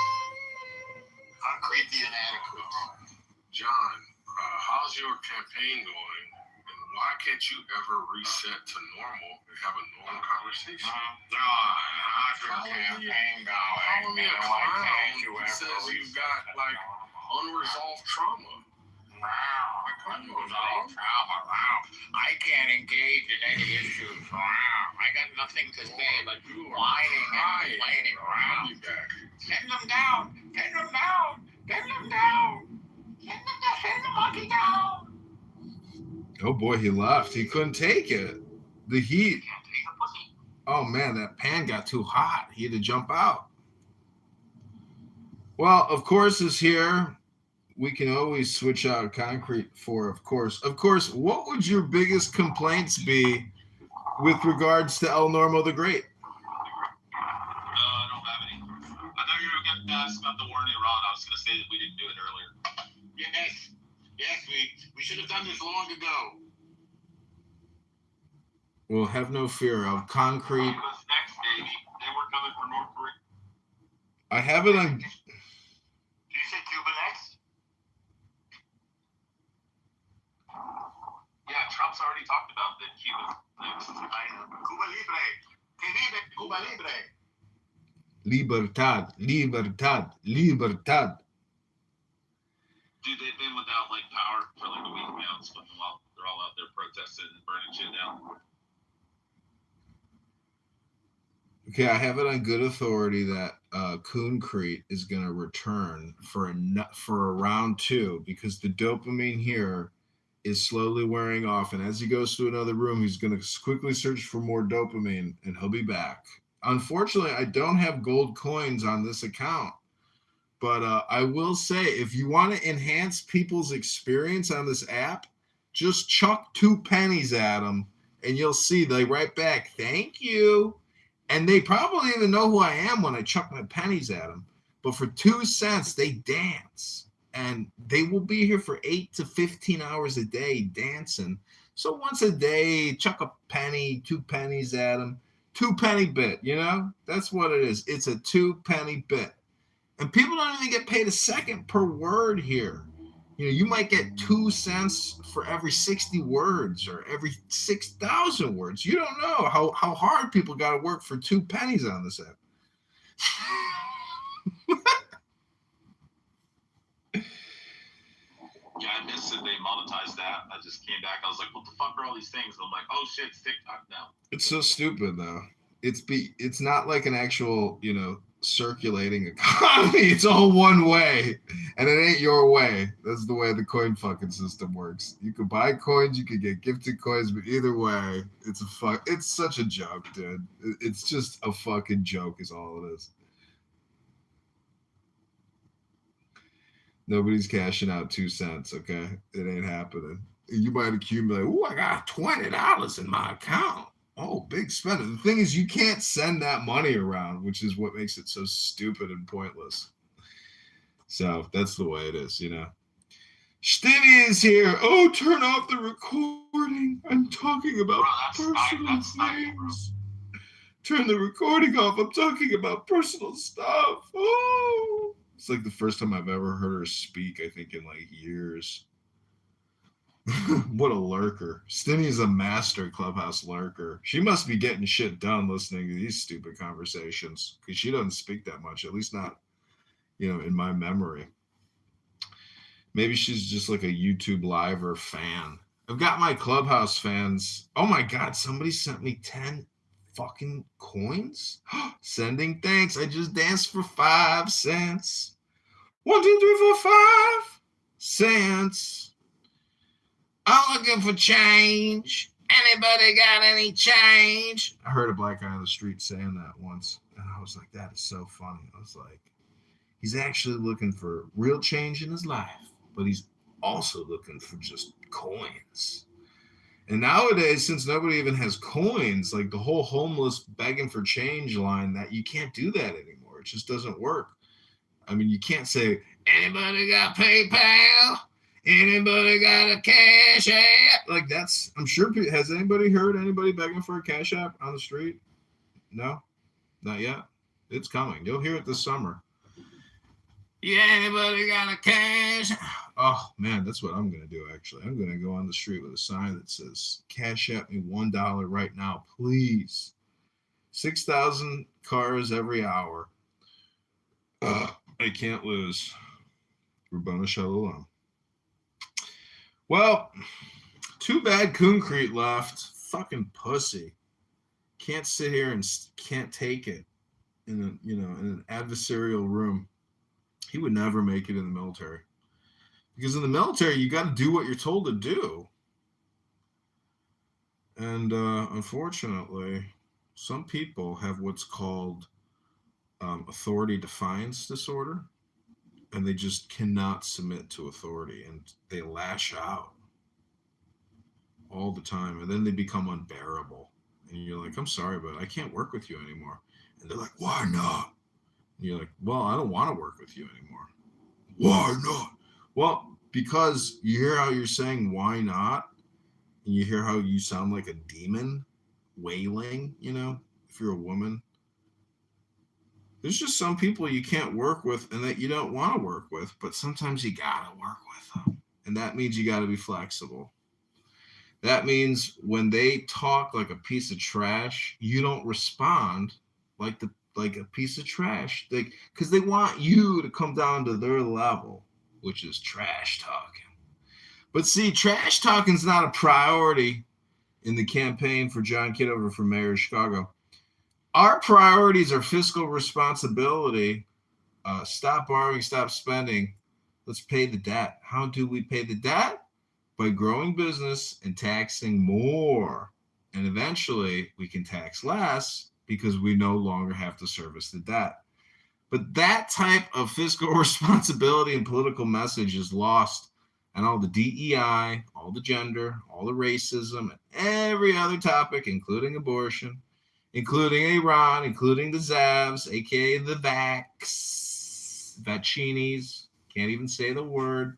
Concrete the inadequate. John, how's your campaign going? And why can't you ever reset to normal and have a normal conversation? How's your campaign going? Follow me a Why clown can't you who ever says you've got like unresolved trauma. Unresolved trauma. I can't engage in any issues. I got nothing to say but whining and complaining. I'll be back. Send them down. Send them down. Send them down. Send them down. Send the monkey down. Oh boy, he left. He couldn't take it. The heat. Oh man, that pan got too hot. He had to jump out. Well, of course, is here. We can always switch out Concrete for, of course. Of course, what would your biggest complaints be with regards to El Normo the Great? I don't have any. I thought you were going to ask about the war in Iran. I was going to say that we didn't do it earlier. Yes, we should have done this long ago. Well, have no fear of Concrete. Cuba's next, baby. They were coming for North Korea. I have it on. Did you say Cuba next? Yeah, Trump's already talked about that Cuba's next. I know. Cuba Libre. Que vive Cuba Libre. Libertad, libertad, libertad. Dude, they've been without power for a week now. It's fucking wild. They're all out there protesting and burning shit down. Okay, I have it on good authority that Concrete is going to return for a round 2 because the dopamine here is slowly wearing off, and as he goes to another room, he's going to quickly search for more dopamine, and he'll be back. Unfortunately, I don't have gold coins on this account, But I will say, if you want to enhance people's experience on this app, just chuck 2 pennies at them, and you'll see they write back, "Thank you." And they probably even know who I am when I chuck my pennies at them. But for 2 cents, they dance. And they will be here for 8 to 15 hours a day dancing. So once a day, chuck a penny, 2 pennies at them. 2 penny bit, you know? That's what it is. It's a 2 penny bit. And people don't even get paid a second per word here. You know, you might get 2 cents for every 60 words or every 6,000 words. You don't know how hard people got to work for 2 pennies on this app. Yeah, I missed it. They monetized that. I just came back. I was like, what the fuck are all these things? And I'm like, oh shit, it's TikTok now. It's so stupid though. It's not like an actual, you know, circulating economy. It's all one way, and it ain't your way. That's the way the coin fucking system works. You can buy coins, you can get gifted coins, but either way, it's such a joke, dude. It's just a fucking joke is all it is. Nobody's cashing out 2 cents, okay? It ain't happening. You might accumulate, I got $20 in my account. Oh, big spender. The thing is, you can't send that money around, which is what makes it so stupid and pointless. So that's the way it is, you know. Stinny is here. Oh, turn off the recording. I'm talking about personal things. Turn the recording off. I'm talking about personal stuff. Oh. It's like the first time I've ever heard her speak, I think, in like years. What a lurker. Stinny's a master Clubhouse lurker. She must be getting shit done listening to these stupid conversations because she doesn't speak that much, at least not, you know, in my memory. Maybe she's just like a YouTube Liver fan. I've got my Clubhouse fans. Oh my God, somebody sent me 10 fucking coins? Sending thanks. I just danced for 5 cents. 1, 2, 3, 4, 5 cents. I'm looking for change. Anybody got any change? I heard a black guy on the street saying that once, and I was like, that is so funny. I was like, he's actually looking for real change in his life, but he's also looking for just coins. And nowadays, since nobody even has coins, like the whole homeless begging for change line, that you can't do that anymore. It just doesn't work. I mean, you can't say, anybody got PayPal? Anybody got a cash app? Like that's, I'm sure, has anybody heard anybody begging for a cash app on the street? No, not yet. It's coming. You'll hear it this summer. Yeah, anybody got a cash? Oh man, that's what I'm gonna do. Actually, I'm gonna go on the street with a sign that says, "Cash at me $1 right now, please." 6,000 cars every hour. I can't lose. Rabboni Shalom. Well, too bad Concrete left. Fucking pussy. Can't sit here and can't take it in an adversarial room. He would never make it in the military. Because in the military, you got to do what you're told to do. And unfortunately, some people have what's called authority defiance disorder. And they just cannot submit to authority. And they lash out all the time. And then they become unbearable. And you're like, I'm sorry, but I can't work with you anymore. And they're like, why not? And you're like, well, I don't want to work with you anymore. Why not? Well, because you hear how you're saying, why not? And you hear how you sound like a demon wailing, you know, if you're a woman. There's just some people you can't work with and that you don't want to work with, but sometimes you got to work with them. And that means you got to be flexible. That means when they talk like a piece of trash, you don't respond like a piece of trash. Because they want you to come down to their level, which is trash talking. But see, trash talking is not a priority in the campaign for John Kitover for mayor of Chicago. Our priorities are fiscal responsibility, stop borrowing, stop spending. Let's pay the debt. How do we pay the debt? By growing business and taxing more. And eventually we can tax less because we no longer have to service the debt. But that type of fiscal responsibility and political message is lost on all the DEI, all the gender, all the racism, and every other topic, including abortion, including Iran, including the Zavs, aka the Vaccinis. Can't even say the word.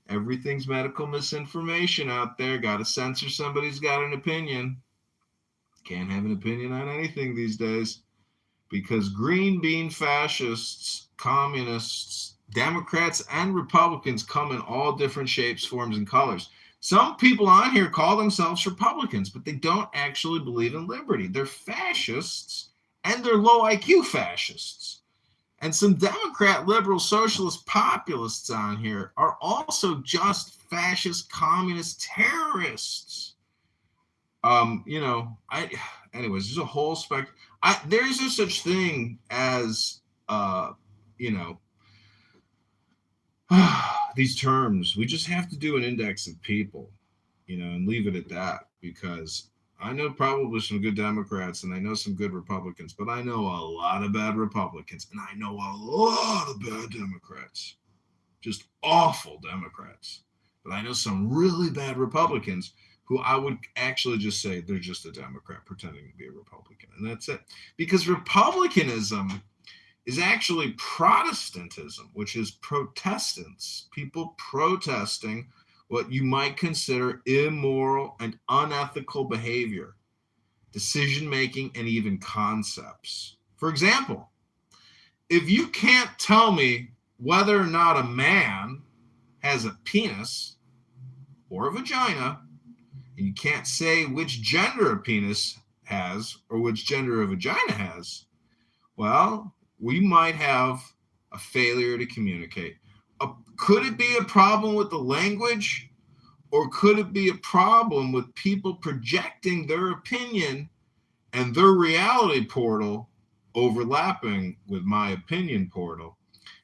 Everything's medical misinformation out there. Got to censor somebody's got an opinion. Can't have an opinion on anything these days because green bean fascists, communists, Democrats, and Republicans come in all different shapes, forms, and colors. Some people on here call themselves Republicans, but they don't actually believe in liberty. They're fascists, and they're low IQ fascists. And some Democrat, liberal, socialist populists on here are also just fascist, communist terrorists. Anyways, there's a whole spectrum. There's no such thing as, these terms. We just have to do an index of people, and leave it at that, because I know probably some good Democrats and I know some good Republicans, but I know a lot of bad Republicans and I know a lot of bad Democrats, just awful Democrats. But I know some really bad Republicans who I would actually just say they're just a Democrat pretending to be a Republican. And that's it. Because Republicanism is actually Protestantism, which is Protestants, people protesting what you might consider immoral and unethical behavior, decision-making, and even concepts. For example, if you can't tell me whether or not a man has a penis or a vagina, and you can't say which gender a penis has or which gender a vagina has, well, we might have a failure to communicate. Could it be a problem with the language, or could it be a problem with people projecting their opinion and their reality portal overlapping with my opinion portal?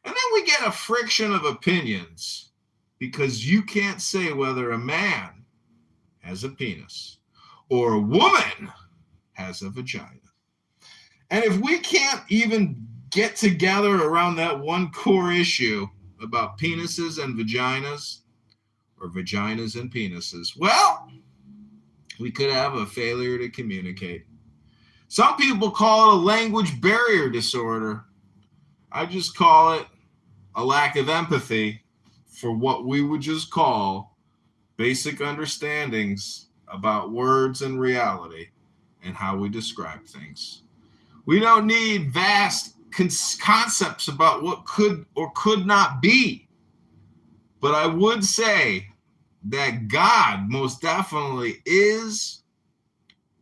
And then we get a friction of opinions because you can't say whether a man has a penis or a woman has a vagina. And if we can't even get together around that one core issue about penises and vaginas, or vaginas and penises, well, we could have a failure to communicate. Some people call it a language barrier disorder. I just call it a lack of empathy for what we would just call basic understandings about words and reality and how we describe things. We don't need vast concepts about what could or could not be. But I would say that God most definitely is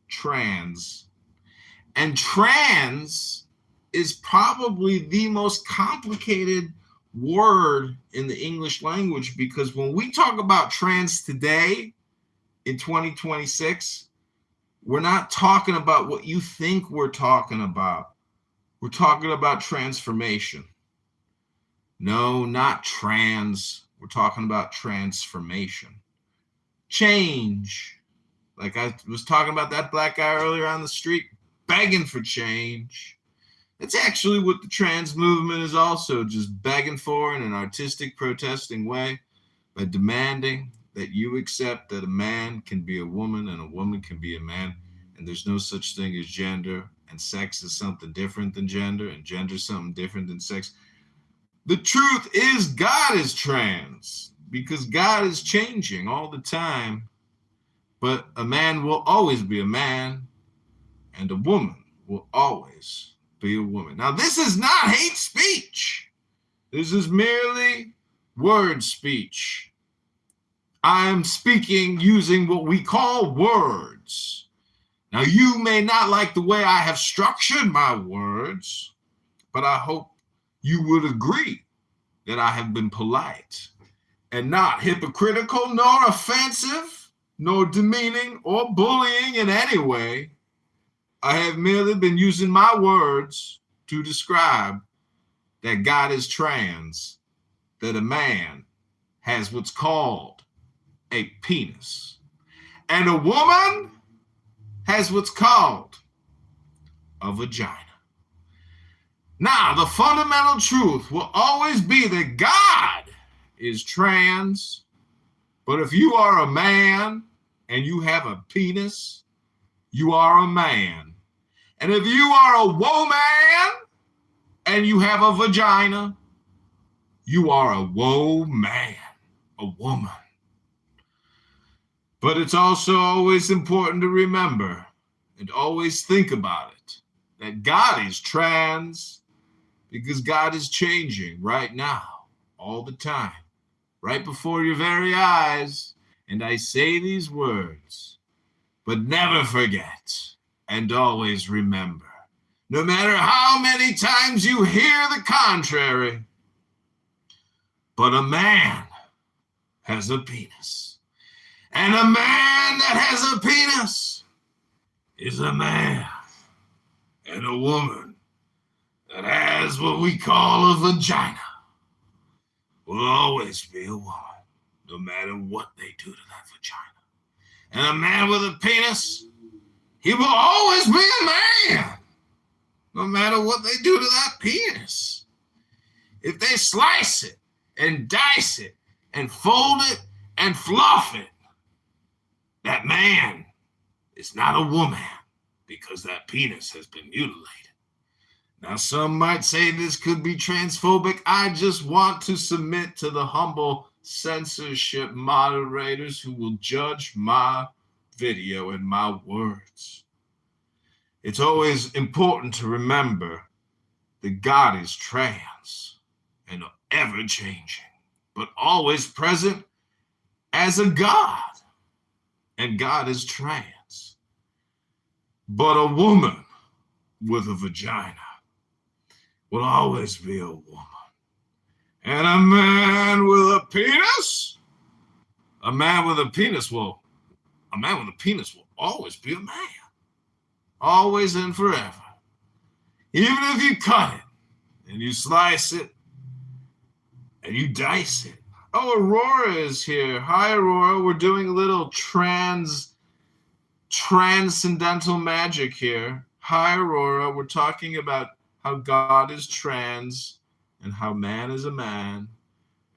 trans. And trans is probably the most complicated word in the English language, because when we talk about trans today in 2026, we're not talking about what you think we're talking about. We're talking about transformation. No, not trans. We're talking about transformation. Change. Like I was talking about that black guy earlier on the street begging for change. It's actually what the trans movement is also just begging for in an artistic, protesting way, by demanding that you accept that a man can be a woman and a woman can be a man, and there's no such thing as gender, and sex is something different than gender, and gender is something different than sex. The truth is God is trans, because God is changing all the time, but a man will always be a man, and a woman will always be a woman. Now, this is not hate speech. This is merely word speech. I'm speaking using what we call words. Now, you may not like the way I have structured my words, but I hope you would agree that I have been polite and not hypocritical, nor offensive, nor demeaning, or bullying in any way. I have merely been using my words to describe that God is trans, that a man has what's called a penis, and a woman has what's called a vagina. Now, the fundamental truth will always be that God is trans, but if you are a man and you have a penis, you are a man. And if you are a woman and you have a vagina, you are a woman, a woman. But it's also always important to remember and always think about it, that God is trans because God is changing right now, all the time, right before your very eyes. And I say these words, but never forget and always remember, no matter how many times you hear the contrary, but a man has a penis. And a man that has a penis is a man. And a woman that has what we call a vagina will always be a woman, no matter what they do to that vagina. And a man with a penis, he will always be a man, no matter what they do to that penis. If they slice it and dice it and fold it and fluff it, that man is not a woman because that penis has been mutilated. Now, some might say this could be transphobic. I just want to submit to the humble censorship moderators who will judge my video and my words. It's always important to remember that God is trans and ever changing, but always present as a God. And God is trans. But a woman with a vagina will always be a woman. And a man with a penis will always be a man. Always and forever. Even if you cut it and you slice it and you dice it. Oh, Aurora is here. Hi, Aurora. We're doing a little transcendental magic here. Hi, Aurora. We're talking about how God is trans and how man is a man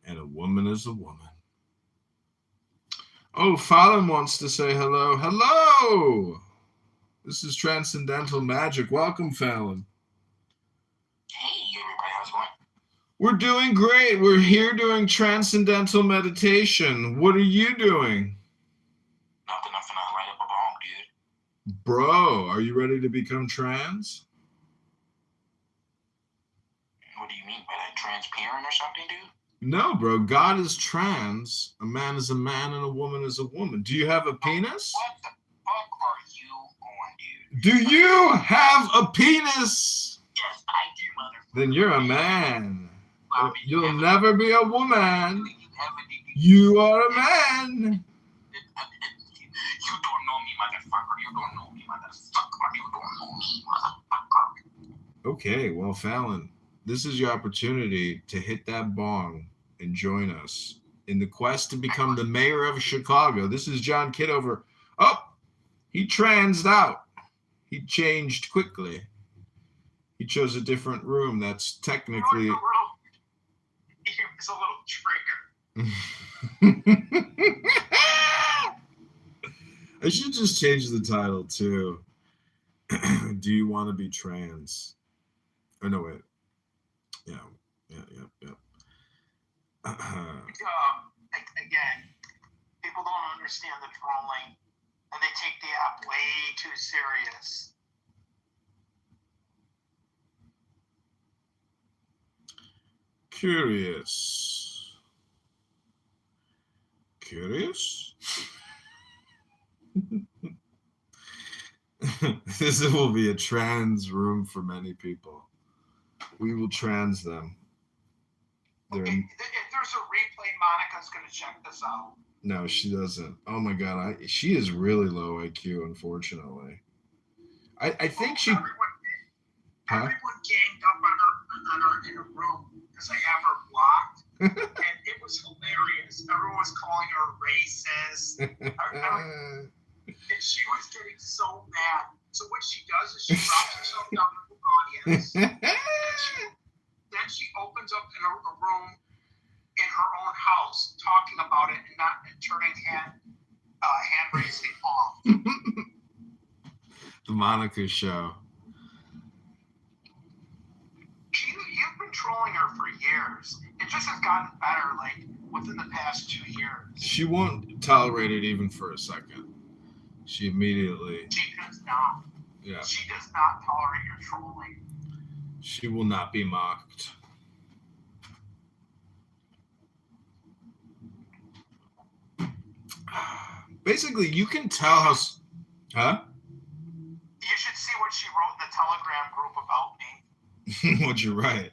and a woman is a woman. Oh, Fallon wants to say hello. Hello! This is Transcendental Magic. Welcome, Fallon. Hey, everybody. How's it going? We're doing great. We're here doing transcendental meditation. What are you doing? Nothing. I'm finna light up a bong, dude. Bro, are you ready to become trans? What do you mean by that? Transparent or something, dude? No, bro. God is trans. A man is a man and a woman is a woman. Do you have a penis? What the fuck are you on, dude? Do you have a penis? Yes, I do, motherfucker. Then you're a man. Well, You'll never be a woman. You are a man. You don't know me, motherfucker. You don't know me, motherfucker. You don't know me, motherfucker. Okay, well, Fallon, this is your opportunity to hit that bong and join us in the quest to become the mayor of Chicago. This is John Kitover. Oh, he transed out. He changed quickly. He chose a different room. That's technically... It's a little trigger. I should just change the title to Do You Want to Be Trans? Oh, no, wait. Yeah. Again, people don't understand the trolling, and they take the app way too serious. Curious? This will be a trans room for many people. We will trans them. Okay, if there's a replay, Monica's going to check this out. No, she doesn't. Oh my God, she is really low IQ, unfortunately. I think she... Everyone ganged up on her in a room because I have her blocked, and it was hilarious. Everyone was calling her racist. And she was getting so mad. So what she does is she drops herself down to the audience. And she opens up in a room in her own house talking about it and not turning hand raising off. The Monica Show. You've been trolling her for years. It just has gotten better, like, within the past 2 years. She won't tolerate it even for a second. She immediately... She does not. Yeah. She does not tolerate your trolling. She will not be mocked. Basically, you can tell how... Huh? You should see what she wrote in the Telegram group about me. What'd you write?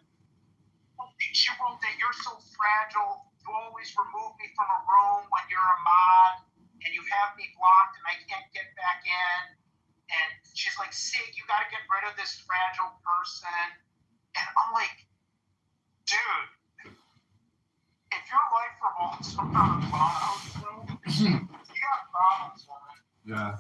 She wrote that you're so fragile. You always remove me from a room when you're a mod, and you have me blocked, and I can't get back in. And she's like, Sig, you got to get rid of this fragile person. And I'm like, dude, if your life revolves around a clownhouse room, you got problems, woman. Yeah.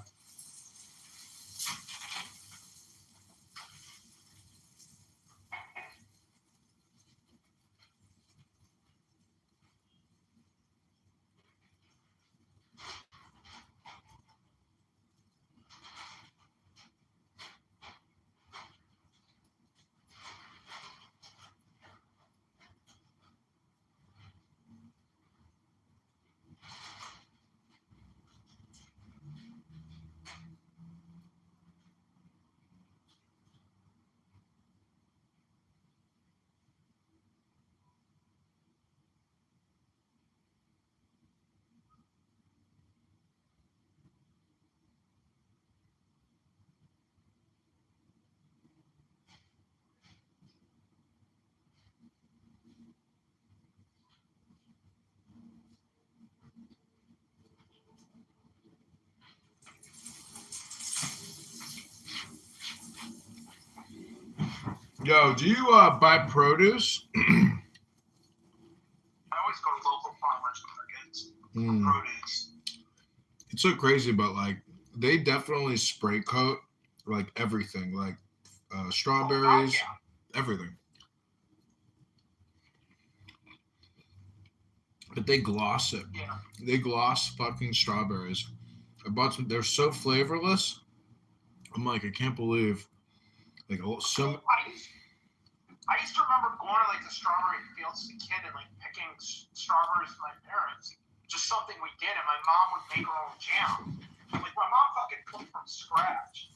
Yo, do you buy produce? I always go to local farmers markets. Produce. It's so crazy, but like they definitely spray coat like everything, like strawberries, everything. But they gloss it. Yeah. They gloss fucking strawberries. I bought some. They're so flavorless. I'm like, I can't believe. Like so. I used to remember going to like the strawberry fields as a kid and like picking strawberries with my parents. Just something we did, and my mom would make her own jam. Like my mom fucking cooked from scratch,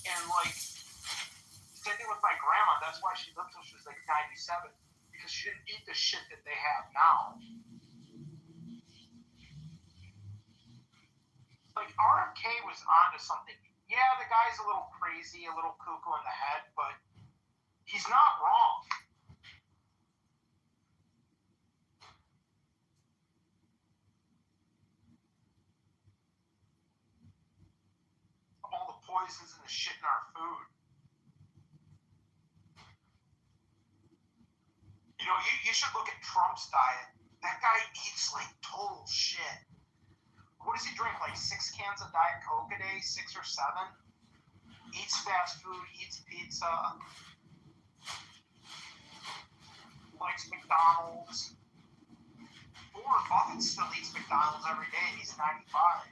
and like same thing with my grandma. That's why she lived till she was like 97, because she didn't eat the shit that they have now. Like RFK was onto something. Yeah, the guy's a little crazy, a little cuckoo in the head, but he's not wrong. All the poisons and the shit in our food. You know, you should look at Trump's diet. That guy eats like total shit. What does he drink? Like 6 cans of Diet Coke a day? 6 or 7? Eats fast food, eats pizza. Likes McDonald's. Warren Buffett still eats McDonald's every day and he's 95.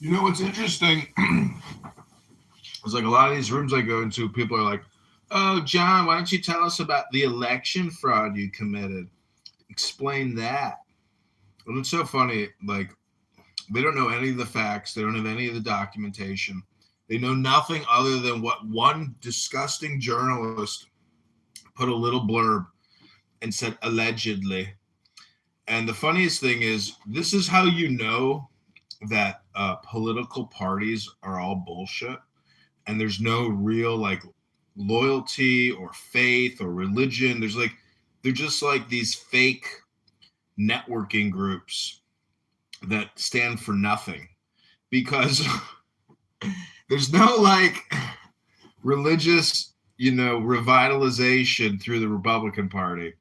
You know what's interesting? It's like a lot of these rooms I go into, people are like, "Oh, John, why don't you tell us about the election fraud you committed? Explain that." And it's so funny, like, they don't know any of the facts. They don't have any of the documentation. They know nothing other than what one disgusting journalist put a little blurb and said allegedly. And the funniest thing is, this is how you know that political parties are all bullshit, and there's no real like loyalty or faith or religion. They're just like these fake networking groups that stand for nothing, because there's no like religious, revitalization through the Republican Party.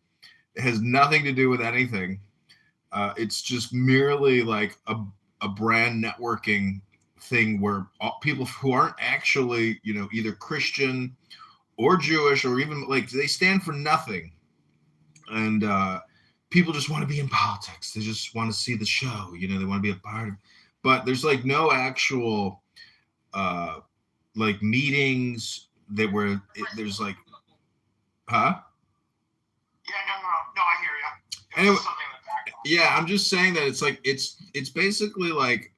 It has nothing to do with anything. It's just merely like a brand networking thing where people who aren't actually, either Christian or Jewish or even like they stand for nothing. And people just want to be in politics. They just want to see the show, they want to be a part of it. But there's like no actual like meetings that where there's like, huh? Yeah, no, I hear you. Anyway, yeah, I'm just saying that it's like it's basically like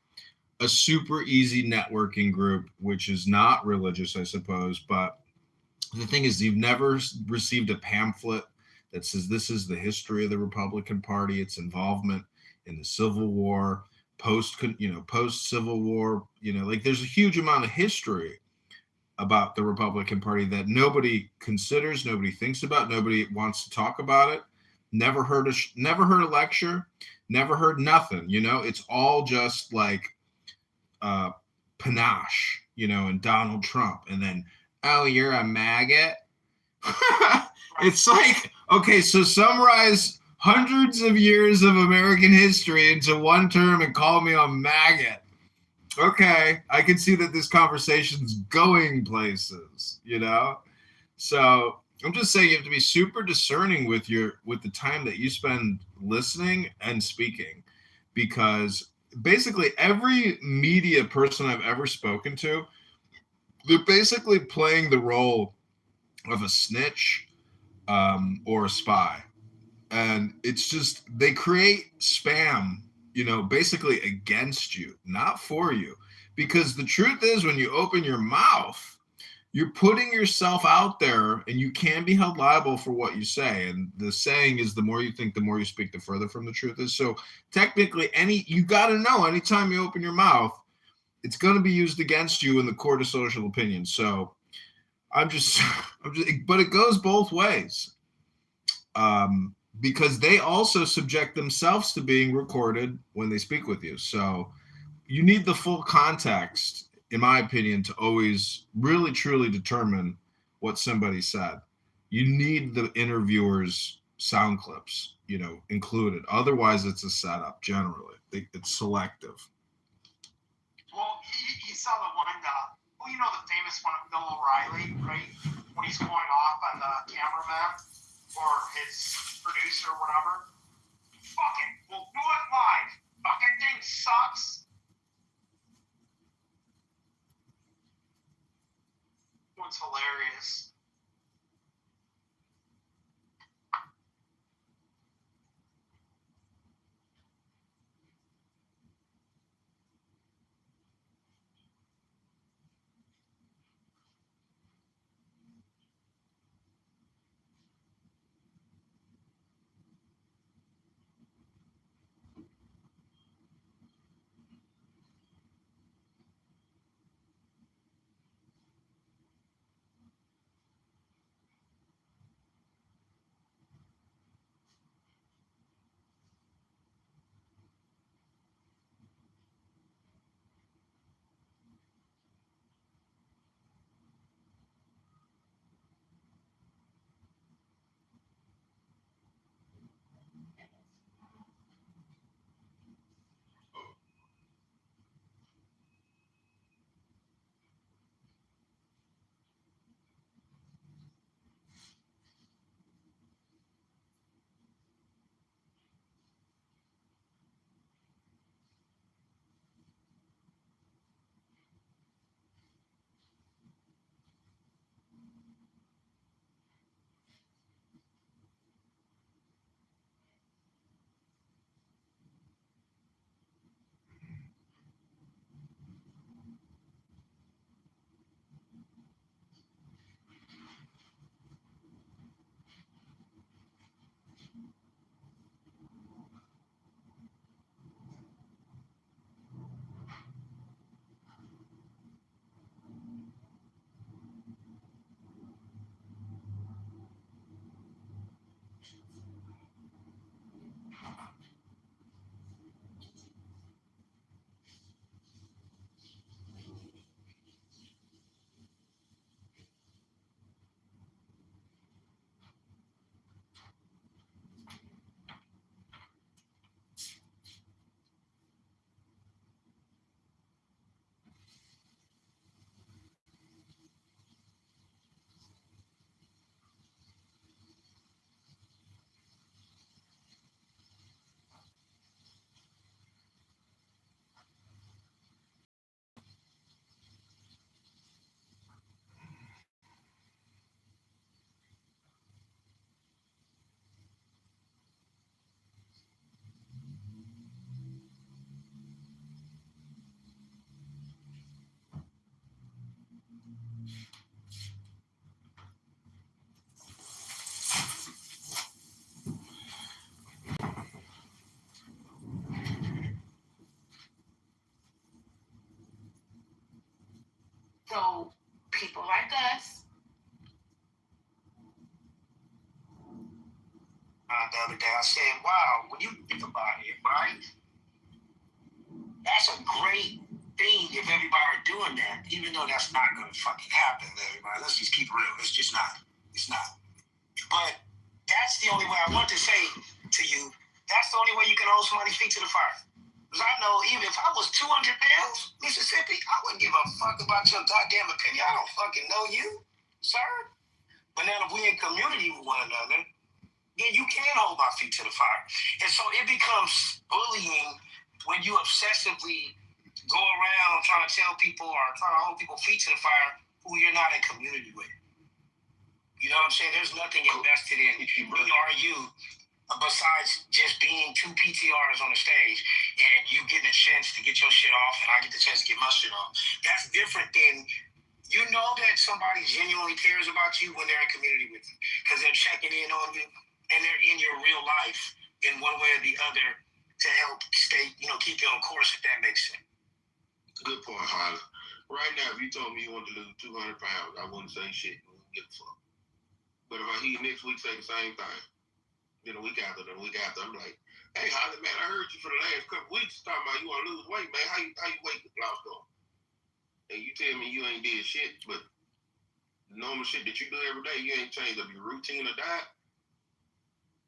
a super easy networking group, which is not religious, I suppose. But the thing is, you've never received a pamphlet that says this is the history of the Republican Party, its involvement in the Civil War, post Civil War. Like there's a huge amount of history about the Republican Party that nobody considers, nobody thinks about, nobody wants to talk about it. Never heard a lecture, never heard nothing. It's all just like panache, and Donald Trump, and then, oh, you're a maggot. It's like, okay, so summarize hundreds of years of American history into one term and call me a maggot. Okay, I can see that this conversation's going places, So I'm just saying you have to be super discerning with the time that you spend listening and speaking, because basically every media person I've ever spoken to, they're basically playing the role of a snitch or a spy. And it's just, they create spam, basically against you, not for you. Because the truth is, when you open your mouth, you're putting yourself out there, and you can be held liable for what you say. And the saying is, the more you think, the more you speak, the further from the truth is. So technically, you got to know, anytime you open your mouth, it's going to be used against you in the court of social opinion. So I'm just, but it goes both ways. Because they also subject themselves to being recorded when they speak with you. So you need the full context, in my opinion, to always really, truly determine what somebody said. You need the interviewer's sound clips, included. Otherwise, it's a setup, generally. It's selective. Well, you saw the one, the famous one of Bill O'Reilly, right? When he's going off on the cameraman or his producer or whatever. Fuck it, we'll do it live. Fucking thing sucks. It's hilarious. the other day. I said, wow, when you think about it, right? That's a great thing if everybody are doing that, even though that's not going to fucking happen to everybody. Let's just keep it real. It's just not. It's not. But that's the only way. I want to say to you, that's the only way you can hold somebody's feet to the fire. Because I know even if I was 200 pounds, Mississippi, I wouldn't give a fuck about your goddamn opinion. I don't fucking know you, sir. But now if we in community with one another, then you can hold my feet to the fire. And so it becomes bullying when you obsessively go around trying to tell people or trying to hold people feet to the fire who you're not in community with. You know what I'm saying? There's nothing invested in me or you besides just being two PTRs on the stage and you getting a chance to get your shit off and I get the chance to get my shit off. That's different than, you know, that somebody genuinely cares about you when they're in community with you because they're checking in on you and they're in your real life in one way or the other to help stay, you know, keep you on course, if that makes sense. Good point, Harley. Right now, if you told me you wanted to lose 200 pounds, I wouldn't say shit. I wouldn't give a fuck. But if I hear next week say the same thing, then the week after, I'm like, hey, Holly, man, I heard you for the last couple weeks talking about you want to lose weight, man. How you weight loss going? And you tell me you ain't did shit, but the normal shit that you do every day, you ain't changed up your routine or diet.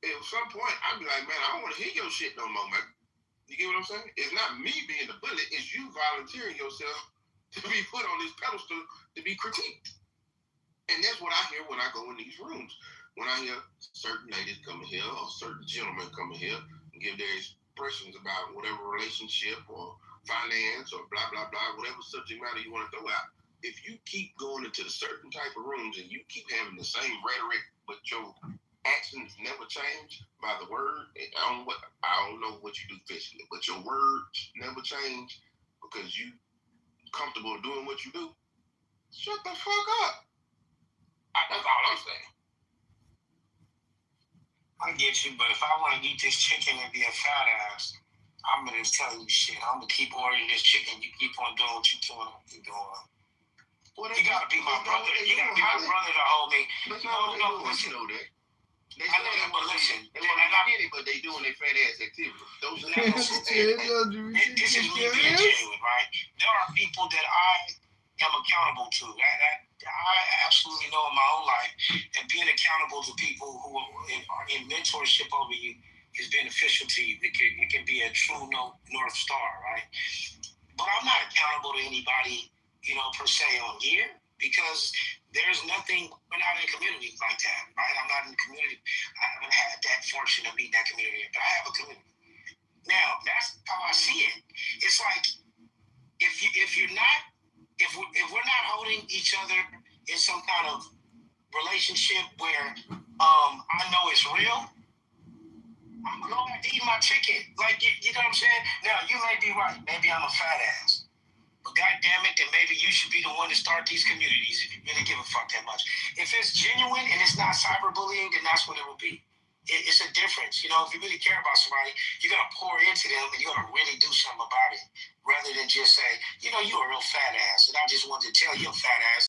At some point, I'd be like, man, I don't want to hear your shit no more, man. You get what I'm saying? It's not me being the bully, it's you volunteering yourself to be put on this pedestal to be critiqued. And that's what I hear when I go in these rooms. When I hear certain ladies come in here or certain gentlemen come in here and give their expressions about whatever relationship or finance or blah, blah, blah, whatever subject matter you want to throw out, if you keep going into certain type of rooms and you keep having the same rhetoric, but your actions never change by the word, I don't know what you do physically, but your words never change because you comfortable doing what you do, shut the fuck up. That's all I'm saying. I get you, but if I want to eat this chicken and be a fat ass, I'm going to tell you shit. I'm going to keep ordering this chicken. You keep on doing what you're doing. Well, you got to be my brother. You got to be my brother to hold me. No, listen. You know that. I know that, but listen. They want to get it, but they doing their fat ass activity. Those this is me being genuine, right? There are people that I am accountable to. I absolutely know in my own life, and being accountable to people who are in mentorship over you is beneficial to you. It can be a true North Star, right? But I'm not accountable to anybody, you know, per se on here because there's nothing, we're not in a community like that, right? I'm not in a community. I haven't had that fortune of being in that community, but I have a community. Now, that's how I see it. It's like, if we're not holding each other in some kind of relationship where I know it's real, I'm gonna go back to eat my chicken. Like, you know what I'm saying? Now, you may be right. Maybe I'm a fat ass. But goddamn it, then maybe you should be the one to start these communities if you really give a fuck that much. If it's genuine and it's not cyberbullying, then that's what it will be. It's a difference. You know, if you really care about somebody, you're going to pour into them and you're going to really do something about it rather than just say, you know, you're a real fat ass and I just wanted to tell you, fat ass,